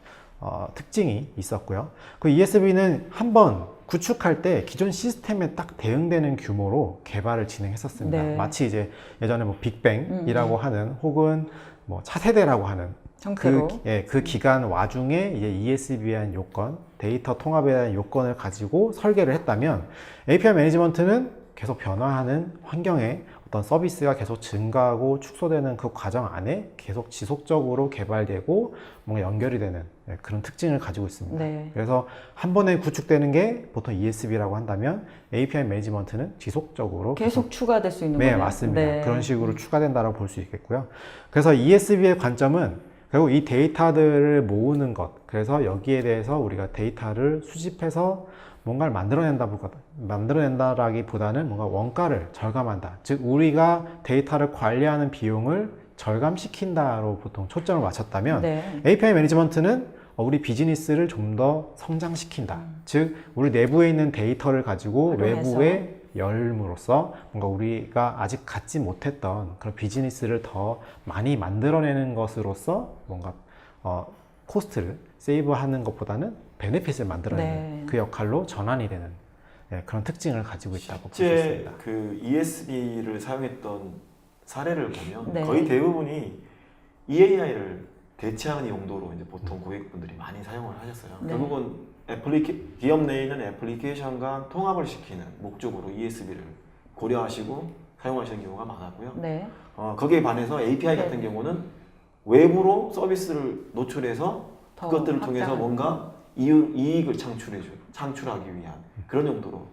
특징이 있었고요. 그 ESB는 한번 구축할 때 기존 시스템에 딱 대응되는 규모로 개발을 진행했었습니다. 네. 마치 이제 예전에 뭐 빅뱅이라고 하는 혹은 뭐 차세대라고 하는 형태로. 그 기간 와중에 이제 ESB에 대한 요건, 데이터 통합에 대한 요건을 가지고 설계를 했다면 API 매니지먼트는 계속 변화하는 환경에 어떤 서비스가 계속 증가하고 축소되는 그 과정 안에 계속 지속적으로 개발되고 뭔가 연결이 되는 그런 특징을 가지고 있습니다. 네. 그래서 한 번에 구축되는 게 보통 ESB라고 한다면 API 매니지먼트는 지속적으로 계속 추가될 수 있는 네, 거네요. 맞습니다. 네. 그런 식으로 추가된다고 볼 수 있겠고요. 그래서 ESB의 관점은 결국 이 데이터들을 모으는 것, 그래서 여기에 대해서 우리가 데이터를 수집해서 뭔가를 만들어낸다라기보다는 뭔가 원가를 절감한다. 즉 우리가 데이터를 관리하는 비용을 절감시킨다로 보통 초점을 맞췄다면 네. API 매니지먼트는 우리 비즈니스를 좀 더 성장시킨다. 즉 우리 내부에 있는 데이터를 가지고 활용해서. 외부에 열므로써 뭔가 우리가 아직 갖지 못했던 그런 비즈니스를 더 많이 만들어내는 것으로서 뭔가 코스트를 세이브하는 것보다는 베네핏을 만들어내는 네. 그 역할로 전환이 되는 그런 특징을 가지고 있다고 볼 수 실제 있습니다. 그 ESB를 사용했던 사례를 보면 네. 거의 대부분이 EAI를 대체하는 용도로 이제 보통 고객분들이 많이 사용을 하셨어요. 네. 결국은 기업 내에 있는 애플리케이션과 통합을 시키는 목적으로 ESB를 고려하시고 사용하시는 경우가 많았고요. 네. 거기에 반해서 API 네. 같은 경우는 외부로 서비스를 노출해서 더 그것들을 통해서 확장하는. 뭔가 이익을 창출하기 위한 그런 용도로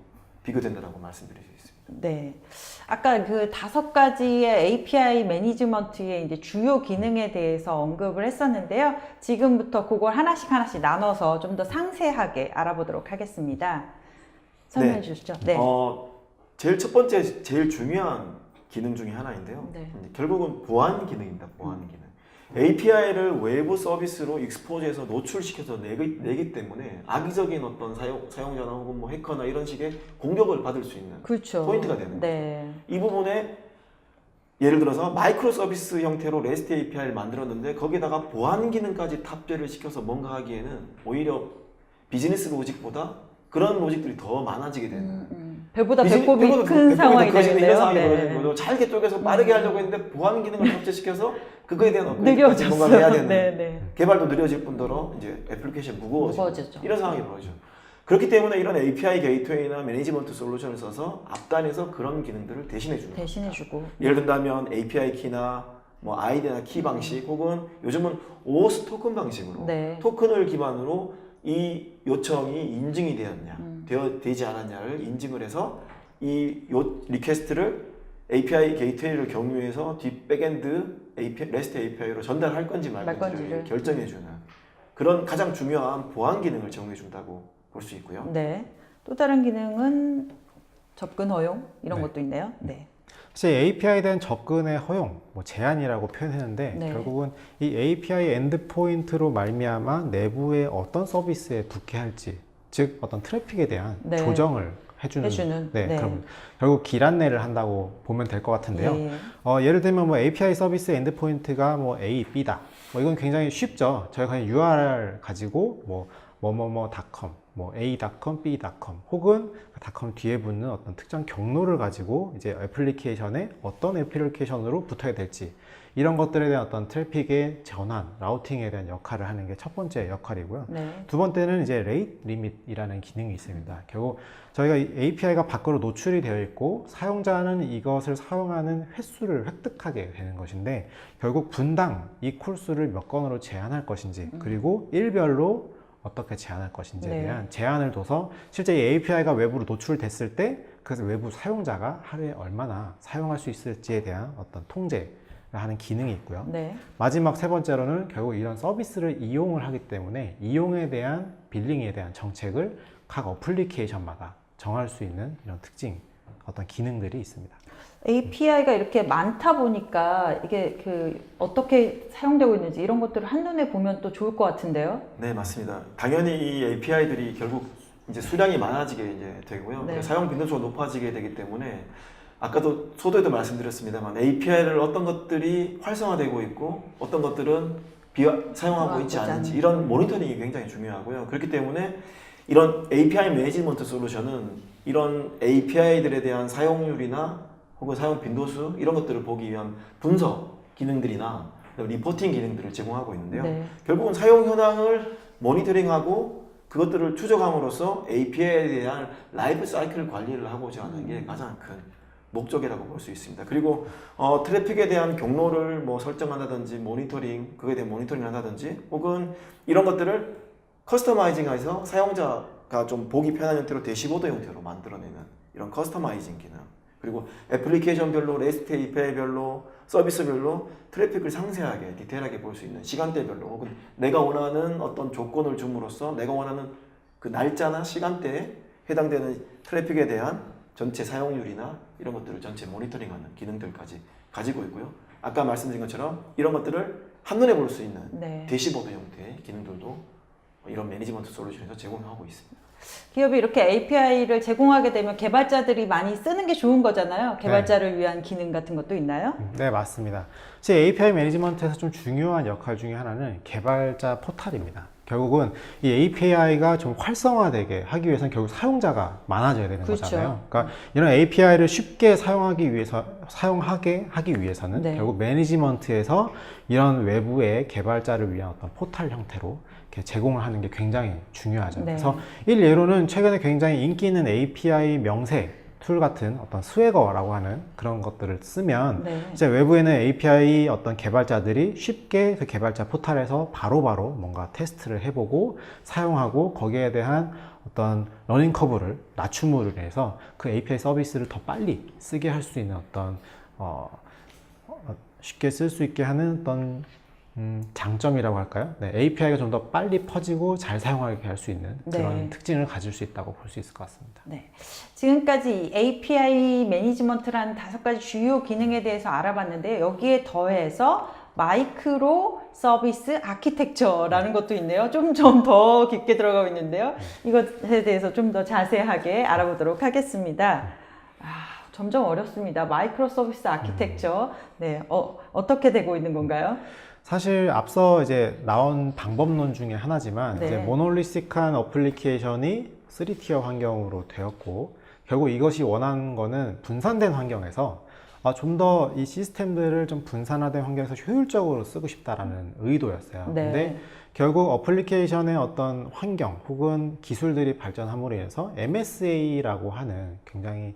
비교된다고 말씀드릴 수 있습니다. 네. 아까 그 5가지의 API 매니지먼트의 이제 주요 기능에 대해서 언급을 했었는데요. 지금부터 그걸 하나씩 나눠서 좀 더 상세하게 알아보도록 하겠습니다. 설명해 네. 주시죠. 네. 제일 첫 번째, 제일 중요한 기능 중에 하나인데요. 네. 결국은 보안 기능입니다. 보안 기능. API를 외부 서비스로 익스포즈해서 노출시켜서 내기 때문에 악의적인 어떤 사용자나 혹은 뭐 해커나 이런 식의 공격을 받을 수 있는 그렇죠. 포인트가 되는 거죠. 네. 이 부분에 예를 들어서 마이크로 서비스 형태로 REST API를 만들었는데 거기다가 보안 기능까지 탑재를 시켜서 뭔가 하기에는 오히려 비즈니스 로직보다 그런 로직들이 더 많아지게 되는 배보다 배꼽이 큰 상황이 되는데요. 이런 상황이 네. 벌어지는 거죠. 잘게 쪼개서 빠르게 하려고 했는데 보안 기능을 탑재시켜서 그거에 대한 업그레이드까지 뭔가 느려졌어요. 해야 되는 네, 네. 개발도 느려질 뿐더러 이제 애플리케이션 무거워지죠. 이런 상황이 벌어지죠. 그렇기 때문에 이런 API 게이트웨이나 매니지먼트 솔루션을 써서 앞단에서 그런 기능들을 대신해 주는 겁니다. 대신해주고. 예를 든다면 API 키나 뭐 아이디나 키 방식 혹은 요즘은 OAuth 토큰 방식으로 네. 토큰을 기반으로 이 요청이 인증이 되었냐 되지 않았냐를 인증을 해서 이 리퀘스트를 API 게이트웨이를 경유해서 뒷 백엔드 REST API로 전달할 건지 말 건지를 결정해주는 그런 가장 중요한 보안 기능을 제공해준다고 볼 수 있고요. 네. 또 다른 기능은 접근 허용 이런 네. 것도 있네요. 네. 사실 API에 대한 접근의 허용, 뭐 제한이라고 표현했는데 네. 결국은 이 API 엔드포인트로 말미암아 내부에 어떤 서비스에 붙게 즉 어떤 트래픽에 대한 네. 조정을 해주는 네. 그럼 결국 길 안내를 한다고 보면 될 것 같은데요. 예. 예를 들면 뭐 API 서비스 엔드포인트가 뭐 A, B다. 뭐 이건 굉장히 쉽죠. 저희가 그냥 URL 가지고 뭐뭐뭐닷컴, 뭐 A.com, B.com 혹은 그 닷컴 뒤에 붙는 어떤 특정 경로를 가지고 이제 애플리케이션에 어떤 애플리케이션으로 붙어야 될지 이런 것들에 대한 어떤 트래픽의 전환, 라우팅에 대한 역할을 하는 게 첫 번째 역할이고요. 네. 두 번째는 이제 레이트 리밋이라는 기능이 있습니다. 결국 저희가 API가 밖으로 노출이 되어 있고 사용자는 이것을 사용하는 횟수를 획득하게 되는 것인데 결국 분당 이 콜수를 몇 건으로 제한할 것인지 그리고 일별로 어떻게 제한할 것인지에 네. 대한 제한을 둬서 실제 이 API가 외부로 노출됐을 때 그래서 외부 사용자가 하루에 얼마나 사용할 수 있을지에 대한 어떤 통제를 하는 기능이 있고요. 네. 마지막 세 번째로는 결국 이런 서비스를 이용을 하기 때문에 이용에 대한 빌링에 대한 정책을 각 어플리케이션마다 정할 수 있는 이런 특징, 어떤 기능들이 있습니다. API가 이렇게 많다 보니까 이게 그 어떻게 사용되고 있는지 이런 것들을 한눈에 보면 또 좋을 것 같은데요. 네, 맞습니다. 당연히 이 API들이 결국 이제 수량이 많아지게 이제 되고요. 네. 사용 빈도수가 높아지게 되기 때문에 아까도 소도에도 말씀드렸습니다만 API를 어떤 것들이 활성화되고 있고 어떤 것들은 사용하고 있지 않은지 이런 모니터링이 굉장히 중요하고요. 그렇기 때문에 이런 API 매니지먼트 솔루션은 이런 API들에 대한 사용률이나 혹은 사용 빈도수 이런 것들을 보기 위한 분석 기능들이나 리포팅 기능들을 제공하고 있는데요. 네. 결국은 사용 현황을 모니터링하고 그것들을 추적함으로써 API에 대한 라이프 사이클 관리를 하고자 하는 게 가장 큰 목적이라고 볼 수 있습니다. 그리고 트래픽에 대한 경로를 뭐 설정한다든지 그거에 대한 모니터링 한다든지 혹은 이런 것들을 커스터마이징해서 사용자가 좀 보기 편한 형태로 대시보드 형태로 만들어내는 이런 커스터마이징 기능 그리고 애플리케이션별로 REST API별로 서비스별로 트래픽을 상세하게 디테일하게 볼 수 있는 시간대별로 혹은 내가 원하는 어떤 조건을 줌으로써 내가 원하는 그 날짜나 시간대에 해당되는 트래픽에 대한 전체 사용률이나 이런 것들을 전체 모니터링하는 기능들까지 가지고 있고요. 아까 말씀드린 것처럼 이런 것들을 한눈에 볼 수 있는 네. 대시보드 형태의 기능들도 이런 매니지먼트 솔루션에서 제공하고 있습니다. 기업이 이렇게 API를 제공하게 되면 개발자들이 많이 쓰는 게 좋은 거잖아요. 개발자를 위한 기능 같은 것도 있나요? 네, 맞습니다. 사실 API 매니지먼트에서 좀 중요한 역할 중에 하나는 개발자 포탈입니다. 결국은 이 API가 좀 활성화되게 하기 위해서는 결국 사용자가 많아져야 되는 그렇죠. 거잖아요. 그러니까 이런 API를 쉽게 사용하게 하기 위해서는 네. 결국 매니지먼트에서 이런 외부의 개발자를 위한 어떤 포털 형태로 이렇게 제공을 하는 게 굉장히 중요하죠. 네. 그래서 일례로는 최근에 굉장히 인기 있는 API 명세 툴 같은 어떤 스웨거라고 하는 그런 것들을 쓰면 네. 이제 외부에는 API 어떤 개발자들이 쉽게 그 개발자 포털에서 바로바로 뭔가 테스트를 해보고 사용하고 거기에 대한 어떤 러닝 커브를 낮춤으로 인해서 그 API 서비스를 더 빨리 쓰게 할 수 있는 어떤 쉽게 쓸 수 있게 하는 어떤 장점이라고 할까요? 네, API가 좀 더 빨리 퍼지고 잘 사용하게 할 수 있는 그런 네. 특징을 가질 수 있다고 볼 수 있을 것 같습니다. 네. 지금까지 이 API 매니지먼트라는 5가지 주요 기능에 대해서 알아봤는데요. 여기에 더해서 마이크로 서비스 아키텍처라는 것도 있네요. 좀 더 깊게 들어가고 있는데요. 이것에 대해서 좀 더 자세하게 알아보도록 하겠습니다. 점점 어렵습니다. 마이크로 서비스 아키텍처. 네. 어떻게 되고 있는 건가요? 사실 앞서 이제 나온 방법론 중에 하나지만 네. 이제 모놀리식한 어플리케이션이 3티어 환경으로 되었고 결국 이것이 원하는 거는 분산된 환경에서 좀 더 이 시스템들을 좀 분산화된 환경에서 효율적으로 쓰고 싶다라는 의도였어요. 네. 근데 결국 어플리케이션의 어떤 환경 혹은 기술들이 발전함으로 인해서 MSA라고 하는 굉장히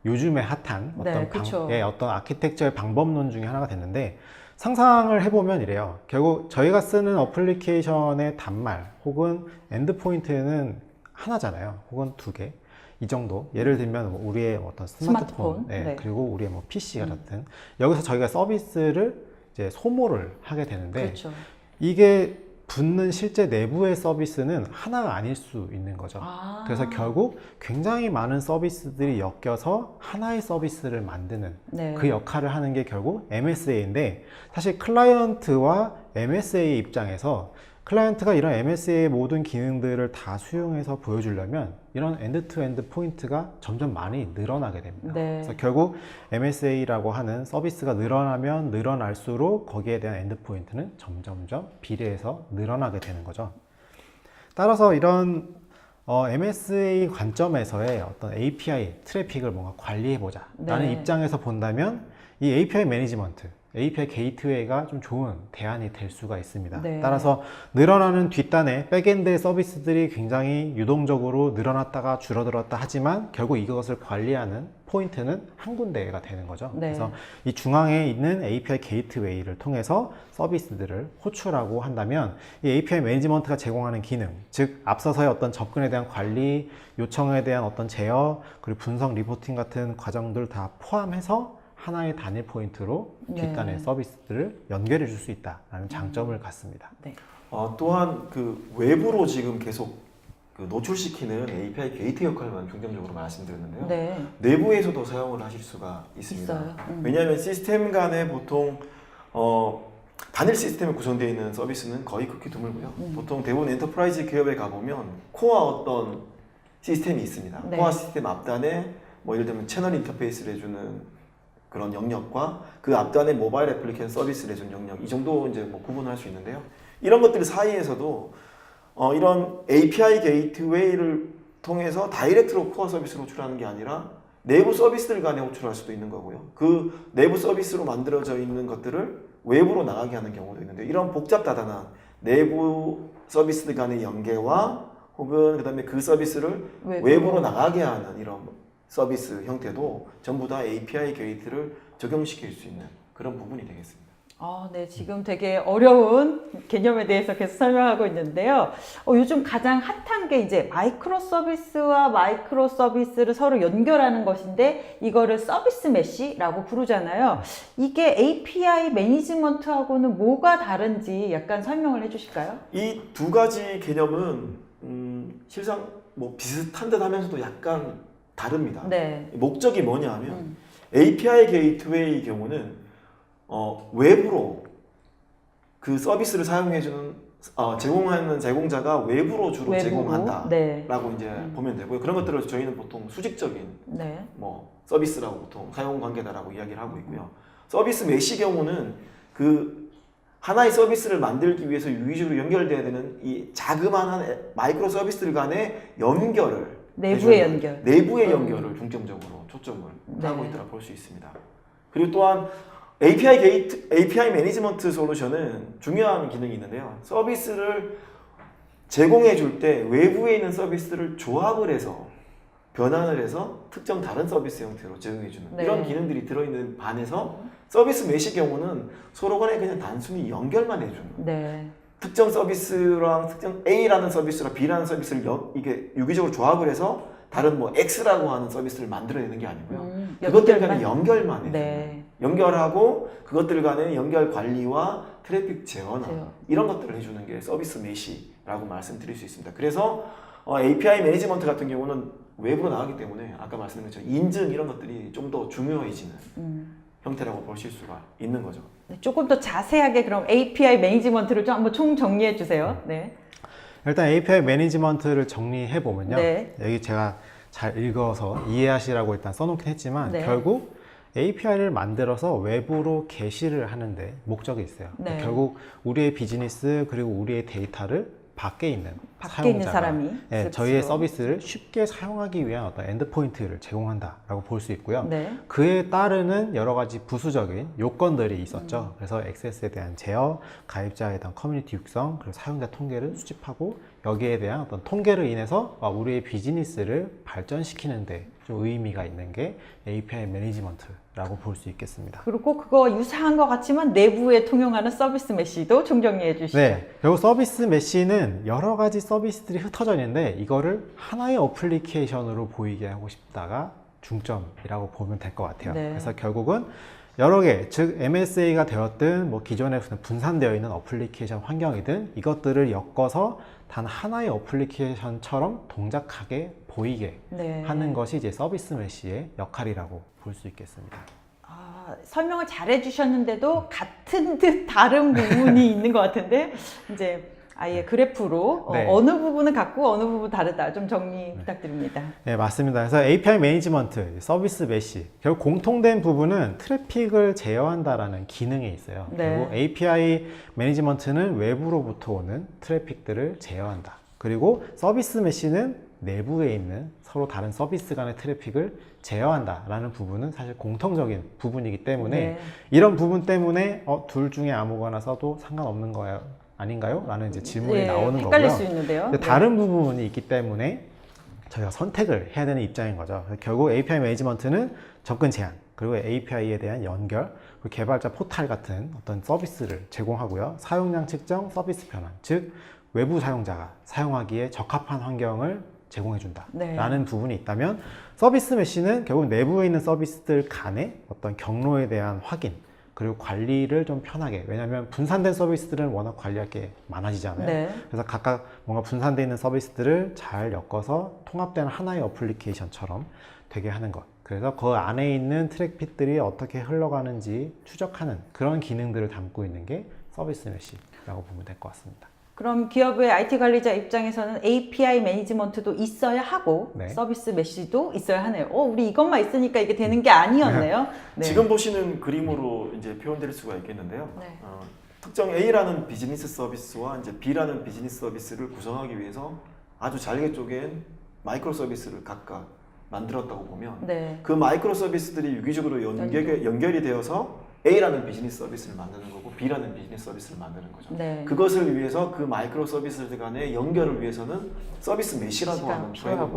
요즘에 핫한 네, 그쵸. 어떤 아키텍처의 방법론 중에 하나가 됐는데 상상을 해보면 이래요. 결국 저희가 쓰는 어플리케이션의 단말 혹은 엔드포인트는 하나잖아요. 혹은 2개. 이 정도. 예를 들면 뭐 우리의 어떤 스마트폰, 네. 그리고 우리의 뭐 PC가 같은 여기서 저희가 서비스를 이제 소모를 하게 되는데 그렇죠. 이게 붙는 실제 내부의 서비스는 하나가 아닐 수 있는 거죠. 그래서 결국 굉장히 많은 서비스들이 엮여서 하나의 서비스를 만드는 네. 그 역할을 하는 게 결국 MSA인데 사실 클라이언트와 MSA 입장에서 클라이언트가 이런 MSA의 모든 기능들을 다 수용해서 보여주려면 이런 엔드-투-엔드 포인트가 점점 많이 늘어나게 됩니다. 네. 그래서 결국 MSA라고 하는 서비스가 늘어나면 늘어날수록 거기에 대한 엔드 포인트는 점점점 비례해서 늘어나게 되는 거죠. 따라서 이런 MSA 관점에서의 어떤 API 트래픽을 뭔가 관리해보자 라는 네. 입장에서 본다면 이 API 매니지먼트 API 게이트웨이가 좀 좋은 대안이 될 수가 있습니다. 네. 따라서 늘어나는 뒷단에 백엔드 서비스들이 굉장히 유동적으로 늘어났다가 줄어들었다 하지만 결국 이것을 관리하는 포인트는 한 군데가 되는 거죠. 네. 그래서 이 중앙에 있는 API 게이트웨이를 통해서 서비스들을 호출하고 한다면 이 API 매니지먼트가 제공하는 기능, 즉 앞서서의 어떤 접근에 대한 관리, 요청에 대한 어떤 제어, 그리고 분석 리포팅 같은 과정들 다 포함해서 하나의 단일 포인트로 뒷단의 네. 서비스들을 연결해 줄 수 있다는 장점을 갖습니다. 네. 또한 그 외부로 지금 계속 그 노출시키는 API 게이트 역할만 중점적으로 말씀드렸는데요. 네. 내부에서도 사용을 하실 수가 있습니다. 있어요. 왜냐하면 시스템 간에 보통 단일 시스템에 구성되어 있는 서비스는 거의 극히 드물고요. 보통 대부분 엔터프라이즈 기업에 가보면 코어 어떤 시스템이 있습니다. 네. 코어 시스템 앞단에 뭐 예를 들면 채널 인터페이스를 해주는 그런 영역과 그 앞단에 모바일 애플리케이션 서비스를 해주는 영역, 이 정도 이제 뭐 구분할 수 있는데요. 이런 것들 사이에서도 이런 API 게이트웨이를 통해서 다이렉트로 코어 서비스로 호출하는 게 아니라 내부 서비스들 간에 호출할 수도 있는 거고요. 그 내부 서비스로 만들어져 있는 것들을 외부로 나가게 하는 경우도 있는데, 이런 복잡다단한 내부 서비스들 간의 연계와 혹은 그다음에 그 서비스를 외부로 나가게 하는 이런 서비스 형태도 전부 다 API 게이트를 적용시킬 수 있는 그런 부분이 되겠습니다. 네, 지금 되게 어려운 개념에 대해서 계속 설명하고 있는데요. 요즘 가장 핫한 게 이제 마이크로 서비스와 마이크로 서비스를 서로 연결하는 것인데 이거를 서비스 메시라고 부르잖아요. 이게 API 매니지먼트하고는 뭐가 다른지 약간 설명을 해주실까요? 이 두 가지 개념은 실상 뭐 비슷한 듯 하면서도 약간 다릅니다. 네. 목적이 뭐냐 하면 API 게이트웨이 경우는 외부로 그 서비스를 사용해주는 제공하는 제공자가 외부로 주로 제공한다라고 네. 이제 보면 되고요. 그런 것들을 저희는 보통 수직적인 네. 뭐 서비스라고 보통 사용 관계다라고 이야기를 하고 있고요. 서비스 메시 경우는 그 하나의 서비스를 만들기 위해서 유기적으로 연결돼야 되는 이 자그마한 마이크로 서비스들 간의 연결을 내부의 해주는, 연결. 내부의 연결을 중점적으로 초점을 네. 하고 있다고 볼 수 있습니다. 그리고 또한 API 매니지먼트 솔루션은 중요한 기능이 있는데요. 서비스를 제공해 줄 때 외부에 있는 서비스를 조합을 해서 변환을 해서 특정 다른 서비스 형태로 제공해 주는 네. 이런 기능들이 들어있는 반에서 서비스 메시 경우는 서로 간에 그냥 단순히 연결만 해주는 네. 특정 서비스랑 특정 A라는 서비스랑 B라는 서비스를 이게 유기적으로 조합을 해서 다른 뭐 X라고 하는 서비스를 만들어내는 게 아니고요. 그것들 간에 연결만 해주는 네. 연결하고 그것들 간의 연결 관리와 트래픽 제어나 제어. 이런 것들을 해주는 게 서비스 메시라고 말씀드릴 수 있습니다. 그래서 API 매니지먼트 같은 경우는 외부로 나가기 때문에 아까 말씀드린 것처럼 인증 이런 것들이 좀 더 중요해지는 형태라고 보실 수가 있는 거죠. 네, 조금 더 자세하게 그럼 API 매니지먼트를 좀 한번 총 정리해 주세요. 네. 일단 API 매니지먼트를 정리해 보면요. 네. 여기 제가 잘 읽어서 이해하시라고 일단 써놓긴 했지만 네. 결국 API를 만들어서 외부로 게시를 하는데 목적이 있어요. 네. 결국 우리의 비즈니스 그리고 우리의 데이터를 밖에 있는 밖에 있는 사용자가, 사람이 예, 저희의 스스로. 서비스를 쉽게 사용하기 위한 어떤 엔드포인트를 제공한다라고 볼 수 있고요. 네. 그에 따르는 여러 가지 부수적인 요건들이 있었죠. 그래서 액세스에 대한 제어, 가입자에 대한 커뮤니티 육성, 그리고 사용자 통계를 수집하고 여기에 대한 어떤 통계를 인해서 우리의 비즈니스를 발전시키는데 좀 의미가 있는 게 API 매니지먼트라고 볼 수 있겠습니다. 그리고 그거 유사한 것 같지만 내부에 통용하는 서비스 메시도 총정리해 주시죠. 네, 결국 서비스 메시는 여러 가지 서비스들이 흩어져 있는데 이거를 하나의 어플리케이션으로 보이게 하고 싶다가 중점이라고 보면 될 것 같아요. 네. 그래서 결국은 여러 개, 즉 MSA가 되었든 뭐 기존에 분산되어 있는 어플리케이션 환경이든 이것들을 엮어서 단 하나의 어플리케이션처럼 동작하게 보이게 네. 하는 것이 이제 서비스 메시의 역할이라고 볼 수 있겠습니다. 설명을 잘 해주셨는데도 같은 듯 다른 부분이 있는 것 같은데 이제 아예 그래프로 네. 어느 부분은 같고 어느 부분 다르다 좀 정리 부탁드립니다. 네, 맞습니다. 그래서 API 매니지먼트, 서비스 메시, 결국 공통된 부분은 트래픽을 제어한다라는 기능이 있어요. 네. 결국 API 매니지먼트는 외부로부터 오는 트래픽들을 제어한다. 그리고 서비스 메시는 내부에 있는 서로 다른 서비스 간의 트래픽을 제어한다라는 부분은 사실 공통적인 부분이기 때문에 네. 이런 부분 때문에 둘 중에 아무거나 써도 상관없는 거예요. 아닌가요? 라는 이제 질문이 네, 나오는 헷갈릴 거고요. 수 있는데요. 근데 다른 부분이 있기 때문에 저희가 선택을 해야 되는 입장인 거죠. 결국 API 매니지먼트는 접근 제한, 그리고 API에 대한 연결, 그리고 개발자 포탈 같은 어떤 서비스를 제공하고요. 사용량 측정, 서비스 변환, 즉 외부 사용자가 사용하기에 적합한 환경을 제공해준다 네. 라는 부분이 있다면 서비스 메시는 결국 내부에 있는 서비스들 간의 어떤 경로에 대한 확인 그리고 관리를 좀 편하게, 왜냐하면 분산된 서비스들은 워낙 관리할 게 많아지잖아요. 네. 그래서 각각 뭔가 분산되어 있는 서비스들을 잘 엮어서 통합된 하나의 어플리케이션처럼 되게 하는 것. 그래서 그 안에 있는 트래픽들이 어떻게 흘러가는지 추적하는 그런 기능들을 담고 있는 게 서비스 메시라고 보면 될 것 같습니다. 그럼 기업의 IT 관리자 입장에서는 API 매니지먼트도 있어야 하고 네. 서비스 메시도 있어야 하네요. 우리 이것만 있으니까 이게 되는 게 아니었네요. 네. 지금 보시는 그림으로 이제 표현될 수가 있겠는데요. 네. 특정 A라는 비즈니스 서비스와 이제 B라는 비즈니스 서비스를 구성하기 위해서 아주 잘게 쪼갠 마이크로 서비스를 각각 만들었다고 보면 네. 그 마이크로 서비스들이 유기적으로 연결이 되어서 A라는 비즈니스 서비스를 만드는 거고 B라는 비즈니스 서비스를 만드는 거죠. 네. 그것을 위해서 그 마이크로 서비스들 간의 연결을 위해서는 서비스 메시라고 하는 프레임을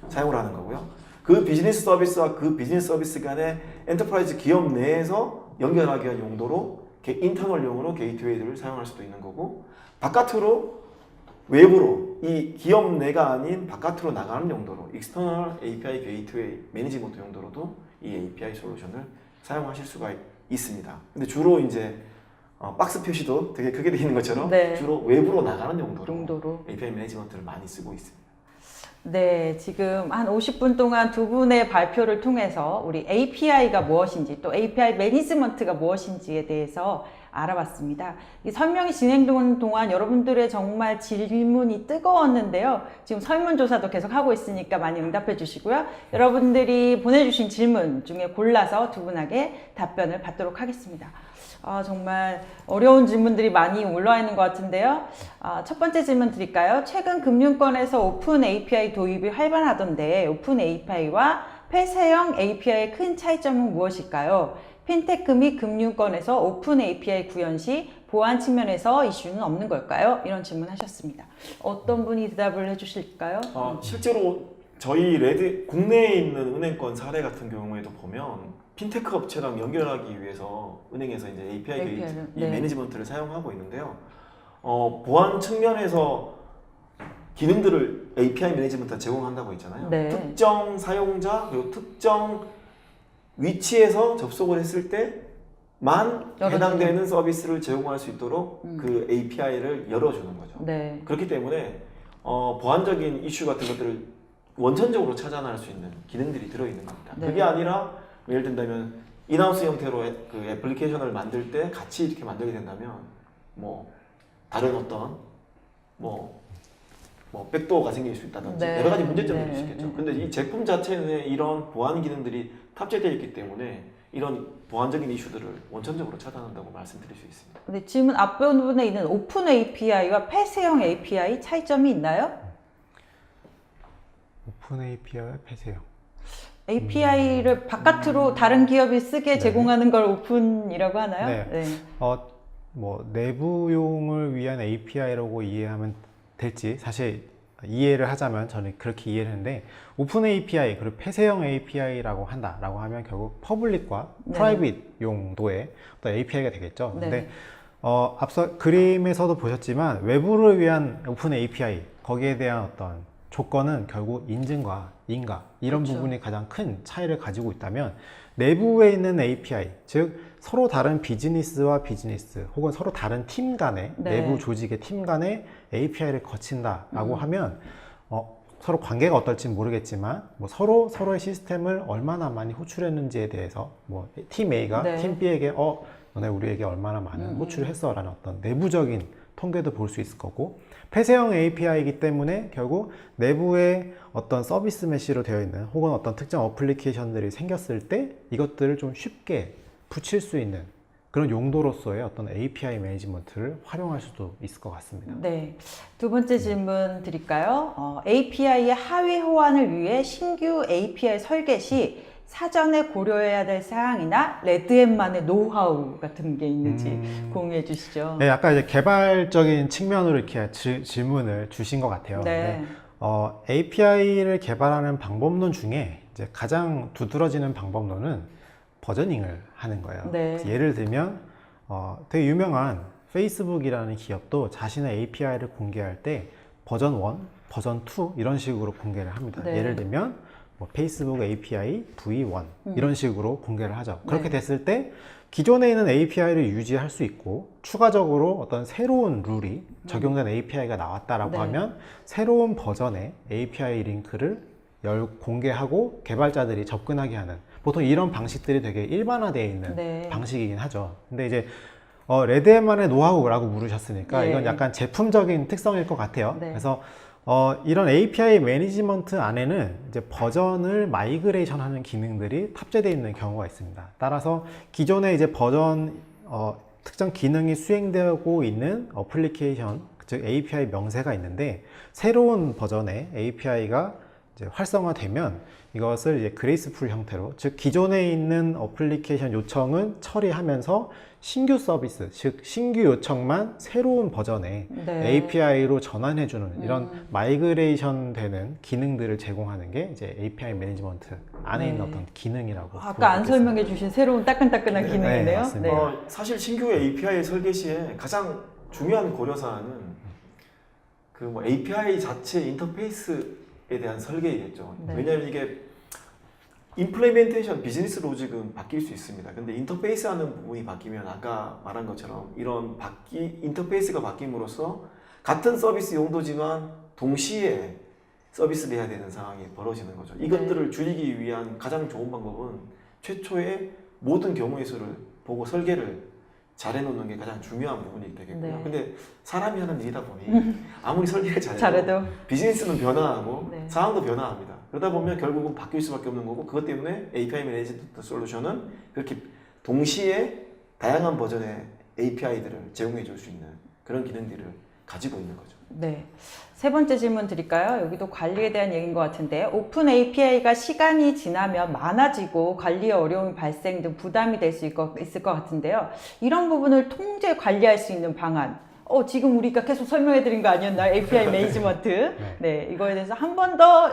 사용을 하는 거고요. 그 비즈니스 서비스와 그 비즈니스 서비스 간의 엔터프라이즈 기업 내에서 연결하기 위한 용도로 인터널용으로 게이트웨이들을 사용할 수도 있는 거고, 바깥으로 외부로 이 기업 내가 아닌 바깥으로 나가는 용도로 익스터널 API 게이트웨이 매니지먼트 용도로도 이 API 솔루션을 사용하실 수가 있습니다. 근데 주로 이제 박스 표시도 되게 크게 되어 있는 것처럼 네. 주로 외부로 나가는 용도로 용도로. API 매니지먼트를 많이 쓰고 있습니다. 네, 지금 한 50분 동안 두 분의 발표를 통해서 우리 API가 무엇인지 또 API 매니지먼트가 무엇인지에 대해서 알아봤습니다. 이 설명이 진행되는 동안 여러분들의 정말 질문이 뜨거웠는데요. 지금 설문조사도 계속 하고 있으니까 많이 응답해 주시고요. 여러분들이 보내주신 질문 중에 골라서 두 분에게 답변을 받도록 하겠습니다. 정말 어려운 질문들이 많이 올라와 있는 것 같은데요. 첫 번째 질문 드릴까요? 최근 금융권에서 오픈 API 도입이 활발하던데 오픈 API와 폐쇄형 API의 큰 차이점은 무엇일까요? 핀테크 및 금융권에서 오픈 API 구현 시 보안 측면에서 이슈는 없는 걸까요? 이런 질문 하셨습니다. 어떤 분이 대답을 해주실까요? 실제로 저희 국내에 있는 은행권 사례 같은 경우에도 보면 핀테크 업체랑 연결하기 위해서 은행에서 이제 API 네. 매니지먼트를 사용하고 있는데요. 보안 측면에서 기능들을 API 매니지먼트가 제공한다고 했잖아요. 네. 특정 사용자 그리고 특정 위치에서 접속을 했을 때만 해당되는 서비스를 제공할 수 있도록 그 API를 열어주는 거죠. 네. 그렇기 때문에 보안적인 이슈 같은 것들을 원천적으로 차단할 수 있는 기능들이 들어있는 겁니다. 네. 그게 아니라 예를 든다면 인하우스 형태로 그 애플리케이션을 만들 때 같이 이렇게 만들게 된다면 뭐 다른 어떤 뭐 백도어가 생길 수 있다든지 네. 여러 가지 문제점들이 네. 있겠죠. 근데 이 제품 자체에 이런 보안 기능들이 탑재되어 있기 때문에 이런 보안적인 이슈들을 원천적으로 차단한다고 말씀드릴 수 있습니다. 근데 질문 앞부분에 있는 오픈 API와 폐쇄형 API 차이점이 있나요? 오픈 API와 폐쇄형. API를 바깥으로 다른 기업이 쓰게 제공하는 걸 오픈이라고 하나요? 네. 내부용을 위한 API라고 이해하면 될지 사실 이해를 하자면 저는 그렇게 이해를 했는데 오픈 API 그리고 폐쇄형 API라고 한다라고 하면 결국 퍼블릭과 프라이빗 용도의 어떤 API가 되겠죠. 네. 근데 앞서 그림에서도 보셨지만 외부를 위한 오픈 API 거기에 대한 어떤 조건은 결국 인증과 인가 이런 그렇죠. 부분이 가장 큰 차이를 가지고 있다면 내부에 있는 API 즉 서로 다른 비즈니스와 비즈니스 혹은 서로 다른 팀 간의 내부 조직의 팀 간의 API를 거친다라고 하면 서로 관계가 어떨지 모르겠지만 서로의 시스템을 얼마나 많이 호출했는지에 대해서 팀 A가 팀 B에게 너네 우리에게 얼마나 많은 호출을 했어 라는 어떤 내부적인 통계도 볼 수 있을 거고 폐쇄형 API이기 때문에 결국 내부에 어떤 서비스 메시로 되어 있는 혹은 어떤 특정 어플리케이션들이 생겼을 때 이것들을 좀 쉽게 붙일 수 있는 그런 용도로서의 어떤 API 매니지먼트를 활용할 수도 있을 것 같습니다. 네. 두 번째 질문 드릴까요? API의 하위 호환을 위해 신규 API 설계 시 사전에 고려해야 될 사항이나 레드햇만의 노하우 같은 게 있는지 공유해 주시죠. 네, 아까 이제 개발적인 측면으로 이렇게 질문을 주신 것 같아요. 네. API를 개발하는 방법론 중에 이제 가장 두드러지는 방법론은 버저닝을 하는 거예요. 네. 예를 들면 되게 유명한 페이스북이라는 기업도 자신의 API를 공개할 때 버전 1, 버전 2 이런 식으로 공개를 합니다. 네. 예를 들면 페이스북 API V1 이런 식으로 공개를 하죠. 그렇게 됐을 때 기존에 있는 API를 유지할 수 있고 추가적으로 어떤 새로운 룰이 적용된 API가 나왔다라고 하면 새로운 버전의 API 링크를 공개하고 개발자들이 접근하게 하는 보통 이런 방식들이 되게 일반화되어 있는 방식이긴 하죠. 근데 이제 레드햇만의 노하우라고 물으셨으니까 이건 약간 제품적인 특성일 것 같아요. 그래서 이런 API 매니지먼트 안에는 이제 버전을 마이그레이션 하는 기능들이 탑재되어 있는 경우가 있습니다. 따라서 기존에 이제 특정 기능이 수행되고 있는 어플리케이션, 즉 API 명세가 있는데 새로운 버전의 API가 이제 활성화되면 이것을 이제 그레이스풀 형태로, 즉 기존에 있는 어플리케이션 요청은 처리하면서 신규 서비스, 즉 신규 요청만 새로운 버전의 API로 전환해주는 이런 마이그레이션 되는 기능들을 제공하는 게 이제 API 매니지먼트 안에 있는 어떤 기능이라고. 아까 안 설명해 주신 새로운 따끈따끈한 기능이네요. 사실 신규 API 설계 시에 가장 중요한 고려사항은 그 API 자체 인터페이스에 대한 설계이겠죠. 왜냐하면 이게 임플레멘테이션 비즈니스 로직은 바뀔 수 있습니다. 근데 인터페이스 하는 부분이 바뀌면 아까 말한 것처럼 이런 인터페이스가 바뀜으로써 같은 서비스 용도지만 동시에 서비스를 해야 되는 상황이 벌어지는 거죠. 이것들을 줄이기 위한 가장 좋은 방법은 최초에 모든 경우의 수를 보고 설계를 잘해놓는 게 가장 중요한 부분이 되겠고요. 네. 근데 사람이 하는 일이다 보니 아무리 설계를 잘해도 잘해도 비즈니스는 변화하고 네. 상황도 변화합니다. 그러다 보면 결국은 바뀔 수밖에 없는 거고 그것 때문에 API 매니지먼트 솔루션은 그렇게 동시에 다양한 버전의 API들을 제공해 줄 수 있는 그런 기능들을 가지고 있는 거죠. 네. 세 번째 질문 드릴까요? 여기도 관리에 대한 얘기인 것 같은데 오픈 API가 시간이 지나면 많아지고 관리에 어려움이 발생 등 부담이 될 수 있을 것 같은데요. 이런 부분을 통제 관리할 수 있는 방안. 지금 우리가 계속 설명해 드린 거 아니었나요? API 매니지먼트. 네, 이거에 대해서 한 번 더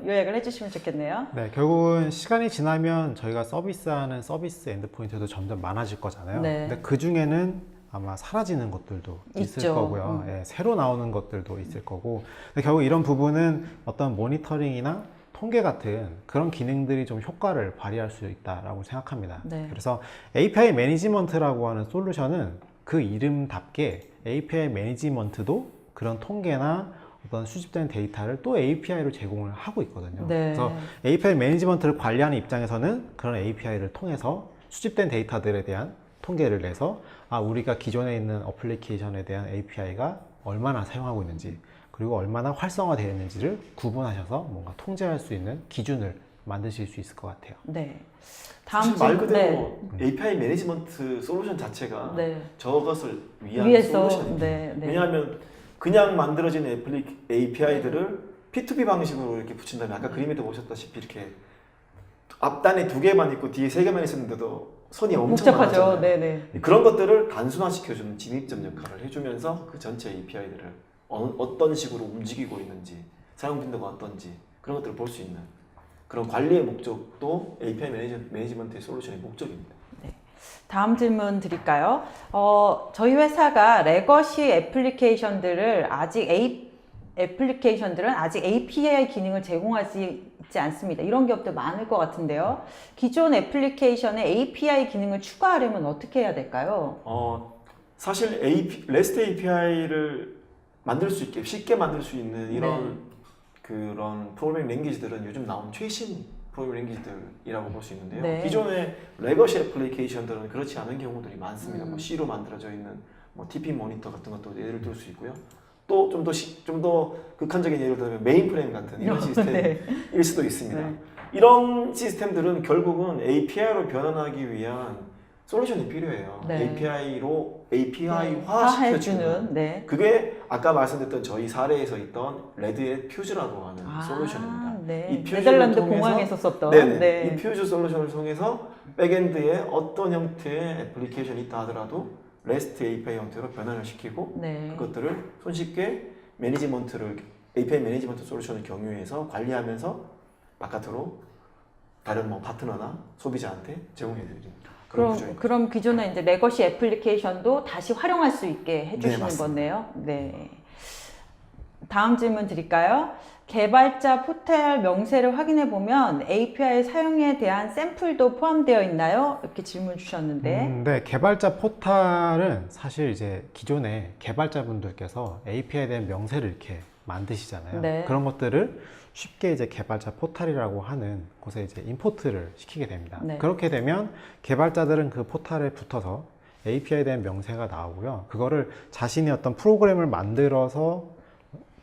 요약을 해주시면 좋겠네요. 네, 결국은 시간이 지나면 저희가 서비스하는 서비스 엔드포인트도 점점 많아질 거잖아요. 네. 근데 그 중에는 아마 사라지는 것들도 있을 있죠. 거고요. 예, 새로 나오는 것들도 있을 거고. 근데 결국 이런 부분은 어떤 모니터링이나 통계 같은 그런 기능들이 좀 효과를 발휘할 수 있다라고 생각합니다. 네. 그래서 API 매니지먼트라고 하는 솔루션은 그 이름답게 API 매니지먼트도 그런 통계나 어떤 수집된 데이터를 또 API로 제공을 하고 있거든요. 네. 그래서 API 매니지먼트를 관리하는 입장에서는 그런 API를 통해서 수집된 데이터들에 대한 통계를 내서 우리가 기존에 있는 어플리케이션에 대한 API가 얼마나 사용하고 있는지 그리고 얼마나 활성화되어 있는지를 구분하셔서 뭔가 통제할 수 있는 기준을 만드실 수 있을 것 같아요. 네. 사실 말 그대로 네. API 매니지먼트 솔루션 자체가 네. 저것을 위한 위해서 솔루션입니다. 네. 왜냐하면 그냥 만들어진 API들을 P2P 방식으로 이렇게 붙인다면 아까 그림에도 보셨다시피 이렇게 앞단에 2개만 있고 뒤에 3개만 있었는데도 손이 엄청 복잡하죠. 많았잖아요. 네네. 그런 것들을 단순화시켜주는 진입점 역할을 해주면서 그 전체 API들을 어떤 식으로 움직이고 있는지 사용 빈도가 어떤지 그런 것들을 볼 수 있는 그런 관리의 목적도 API 매니지먼트의 솔루션의 목적입니다. 다음 질문 드릴까요? 저희 회사가 레거시 애플리케이션들은 아직 API 기능을 제공하지 있지 않습니다. 이런 기업들 많을 것 같은데요. 기존 애플리케이션에 API 기능을 추가하려면 어떻게 해야 될까요? 사실 REST API를 만들 수 있게 쉽게 만들 수 있는 이런 그런 프로그래밍 랭귀지들은 요즘 나온 최신 프로그래밍 랭귀지들이라고 볼 수 있는데요. 네. 기존의 레거시 애플리케이션들은 그렇지 않은 경우들이 많습니다. 뭐 C로 만들어져 있는 뭐 TP 모니터 같은 것도 예를 들 수 있고요. 또 좀 더 극한적인 예를 들면 메인프레임 같은 이런 시스템일 수도 있습니다. 네. 이런 시스템들은 결국은 API로 변환하기 위한 솔루션이 필요해요. 네. API화 시켜주는 네. 그게 아까 말씀드렸던 저희 사례에서 있던 레드의 퓨즈라고 하는 솔루션입니다. 네. 이 퓨즈를 네덜란드 통해서- 공항에서 썼던 네네. 이 퓨즈 솔루션을 통해서 백엔드에 어떤 형태의 애플리케이션이 있다 하더라도 REST API 형태로 변환을 시키고 네. 그것들을 손쉽게 API 매니지먼트 솔루션을 경유해서 관리하면서 바깥으로 다른 뭐 파트너나 소비자한테 제공해 드립니다. 그럼 기존의 이제 레거시 애플리케이션도 다시 활용할 수 있게 해주시는 맞습니다. 거네요. 네. 다음 질문 드릴까요? 개발자 포털 명세를 확인해 보면 API 사용에 대한 샘플도 포함되어 있나요? 이렇게 질문 주셨는데. 네, 개발자 포탈은 사실 이제 기존에 개발자분들께서 API에 대한 명세를 이렇게 만드시잖아요. 네. 그런 것들을 쉽게 이제 개발자 포탈이라고 하는 곳에 이제 임포트를 시키게 됩니다. 네. 그렇게 되면 개발자들은 그 포탈에 붙어서 API에 대한 명세가 나오고요. 그거를 자신이 어떤 프로그램을 만들어서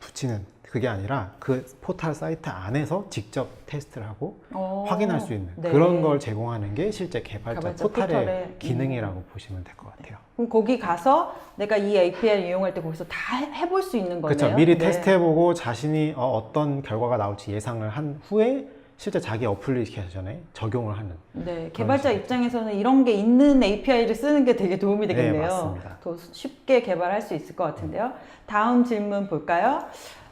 붙이는 그게 아니라 그 포털 사이트 안에서 직접 테스트를 하고 확인할 수 있는 네. 그런 걸 제공하는 게 실제 개발자 포털의 포털의 기능이라고 보시면 될 것 같아요. 그럼 거기 가서 내가 이 API를 이용할 때 거기서 다 해볼 수 있는 거네요. 그렇죠. 미리 네. 테스트해보고 자신이 어떤 결과가 나올지 예상을 한 후에 실제 자기 어플리케이션에 적용을 하는. 네, 개발자 입장에서는 이런 게 있는 API를 쓰는 게 되게 도움이 되겠네요. 네, 맞습니다. 더 쉽게 개발할 수 있을 것 같은데요. 다음 질문 볼까요?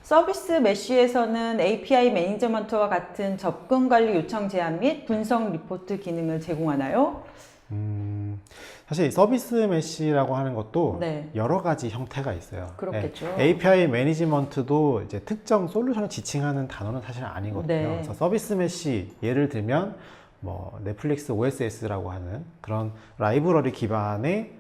서비스 메쉬에서는 API 매니저먼트와 같은 접근 관리 요청 제한 및 분석 리포트 기능을 제공하나요? 사실 이 서비스 메시라고 하는 것도 네. 여러 가지 형태가 있어요. 그렇겠죠. API 매니지먼트도 이제 특정 솔루션을 지칭하는 단어는 사실 아니거든요. 네. 그래서 서비스 메시 예를 들면 뭐 넷플릭스 OSS라고 하는 그런 라이브러리 기반의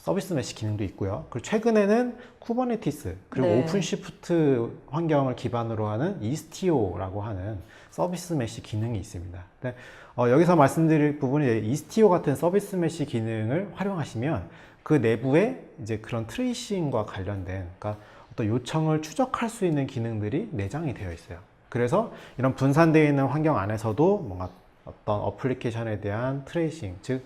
서비스 메시 기능도 있고요. 그리고 최근에는 쿠버네티스 그리고 네. 오픈시프트 환경을 기반으로 하는 이스티오라고 하는 서비스 메시 기능이 있습니다. 근데 여기서 말씀드릴 부분이 이제 이스티오 같은 서비스 메시 기능을 활용하시면 그 내부에 이제 그런 트레이싱과 관련된, 그러니까 어떤 요청을 추적할 수 있는 기능들이 내장이 되어 있어요. 그래서 이런 분산되어 있는 환경 안에서도 뭔가 어떤 어플리케이션에 대한 트레이싱, 즉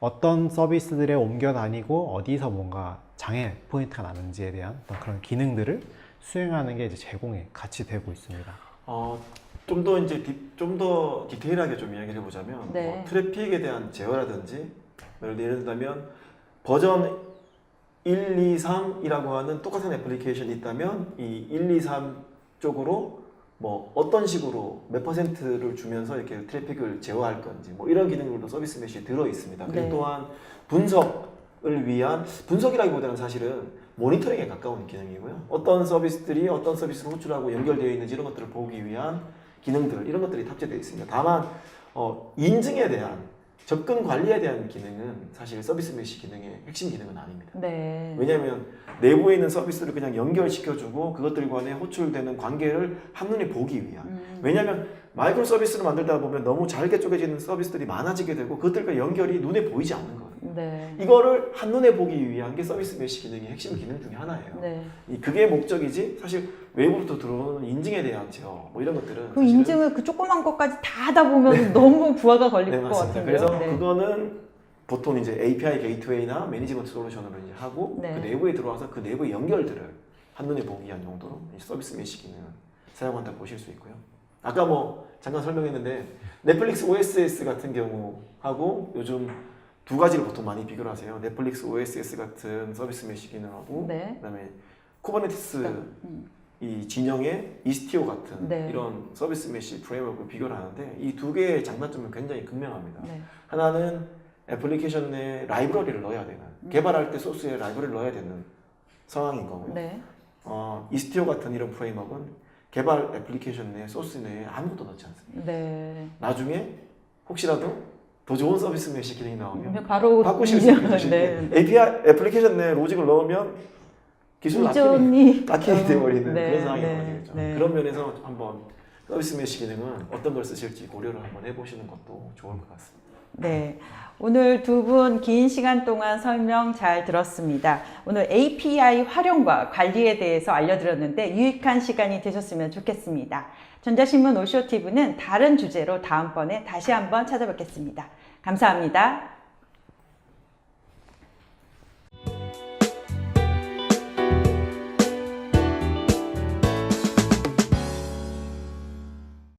어떤 서비스들에 옮겨 다니고 어디서 뭔가 장애 포인트가 나는지에 대한 어떤 그런 기능들을 수행하는 게 이제 제공이 같이 되고 있습니다. 좀 더 이제 좀 더 디테일하게 좀 이야기를 해보자면 네. 뭐 트래픽에 대한 제어라든지 예를 들면 버전 1, 2, 3이라고 하는 똑같은 애플리케이션이 있다면 이 1, 2, 3 쪽으로 뭐 어떤 식으로 몇 %를 주면서 이렇게 트래픽을 제어할 건지 뭐 이런 기능들도 서비스 메시에 들어 있습니다. 그리고 네. 또한 분석을 위한, 분석이라기보다는 사실은 모니터링에 가까운 기능이고요. 어떤 서비스들이 어떤 서비스를 호출하고 연결되어 있는지 이런 것들을 보기 위한 기능들, 이런 것들이 탑재되어 있습니다. 다만 인증에 대한, 접근 관리에 대한 기능은 사실 서비스 메시 기능의 핵심 기능은 아닙니다. 네. 왜냐하면 내부에 있는 서비스를 그냥 연결시켜주고 그것들 간에 호출되는 관계를 한눈에 보기 위한, 왜냐하면 마이크로 서비스를 만들다 보면 너무 잘게 쪼개지는 서비스들이 많아지게 되고 그것들과 연결이 눈에 보이지 않는 거예요. 네. 이거를 한눈에 보기 위한 게 서비스 메시 기능의 핵심 기능 중에 하나예요. 네. 그게 목적이지 사실 외부로부터 들어오는 인증에 대한 제어 뭐 이런 것들은 그 사실은 인증을 그 조그만 것까지 다 하다 보면 너무 부하가 걸릴 네, 것 맞습니다. 같은데요. 그래서 네. 그거는 보통 이제 API 게이트웨이나 매니지먼트 솔루션으로 이제 하고 네. 그 내부에 들어와서 그 내부의 연결들을 한눈에 보기 위한 용도로 이 서비스 메시 기능을 사용한다 보실 수 있고요. 아까 뭐 잠깐 설명했는데 넷플릭스 OSS 같은 경우하고 요즘 두 가지를 보통 많이 비교를 하세요. 넷플릭스 OSS 같은 서비스 메시 기능하고 네. 그다음에 쿠버네티스 음. 이 진영의 이스티오 같은 네. 이런 서비스 메시 프레임워크를 비교를 하는데 이 두 개의 장단점은 굉장히 극명합니다. 네. 하나는 애플리케이션 내 라이브러리를 넣어야 되는, 개발할 때 소스에 라이브러리를 넣어야 되는 상황인 거고요. 네. 이스티오 같은 이런 프레임워크는 개발 애플리케이션 내 소스 내에 아무것도 넣지 않습니다. 네. 나중에 혹시라도 더 좋은 서비스 메시 기능이 나오면 바로 바꾸실 수 있는 것이 네. API 애플리케이션 내 로직을 넣으면 기술 이전이 락인이 되어버리는 네, 그런 상황이 네, 벌어지겠죠. 네. 그런 면에서 한번 서비스 메시 기능은 어떤 걸 쓰실지 고려를 한번 해보시는 것도 좋을 것 같습니다. 네. 오늘 두 분 긴 시간 동안 설명 잘 들었습니다. 오늘 API 활용과 관리에 대해서 알려드렸는데 유익한 시간이 되셨으면 좋겠습니다. 전자신문 오쇼티브는 다른 주제로 다음번에 다시 한번 찾아뵙겠습니다. 감사합니다.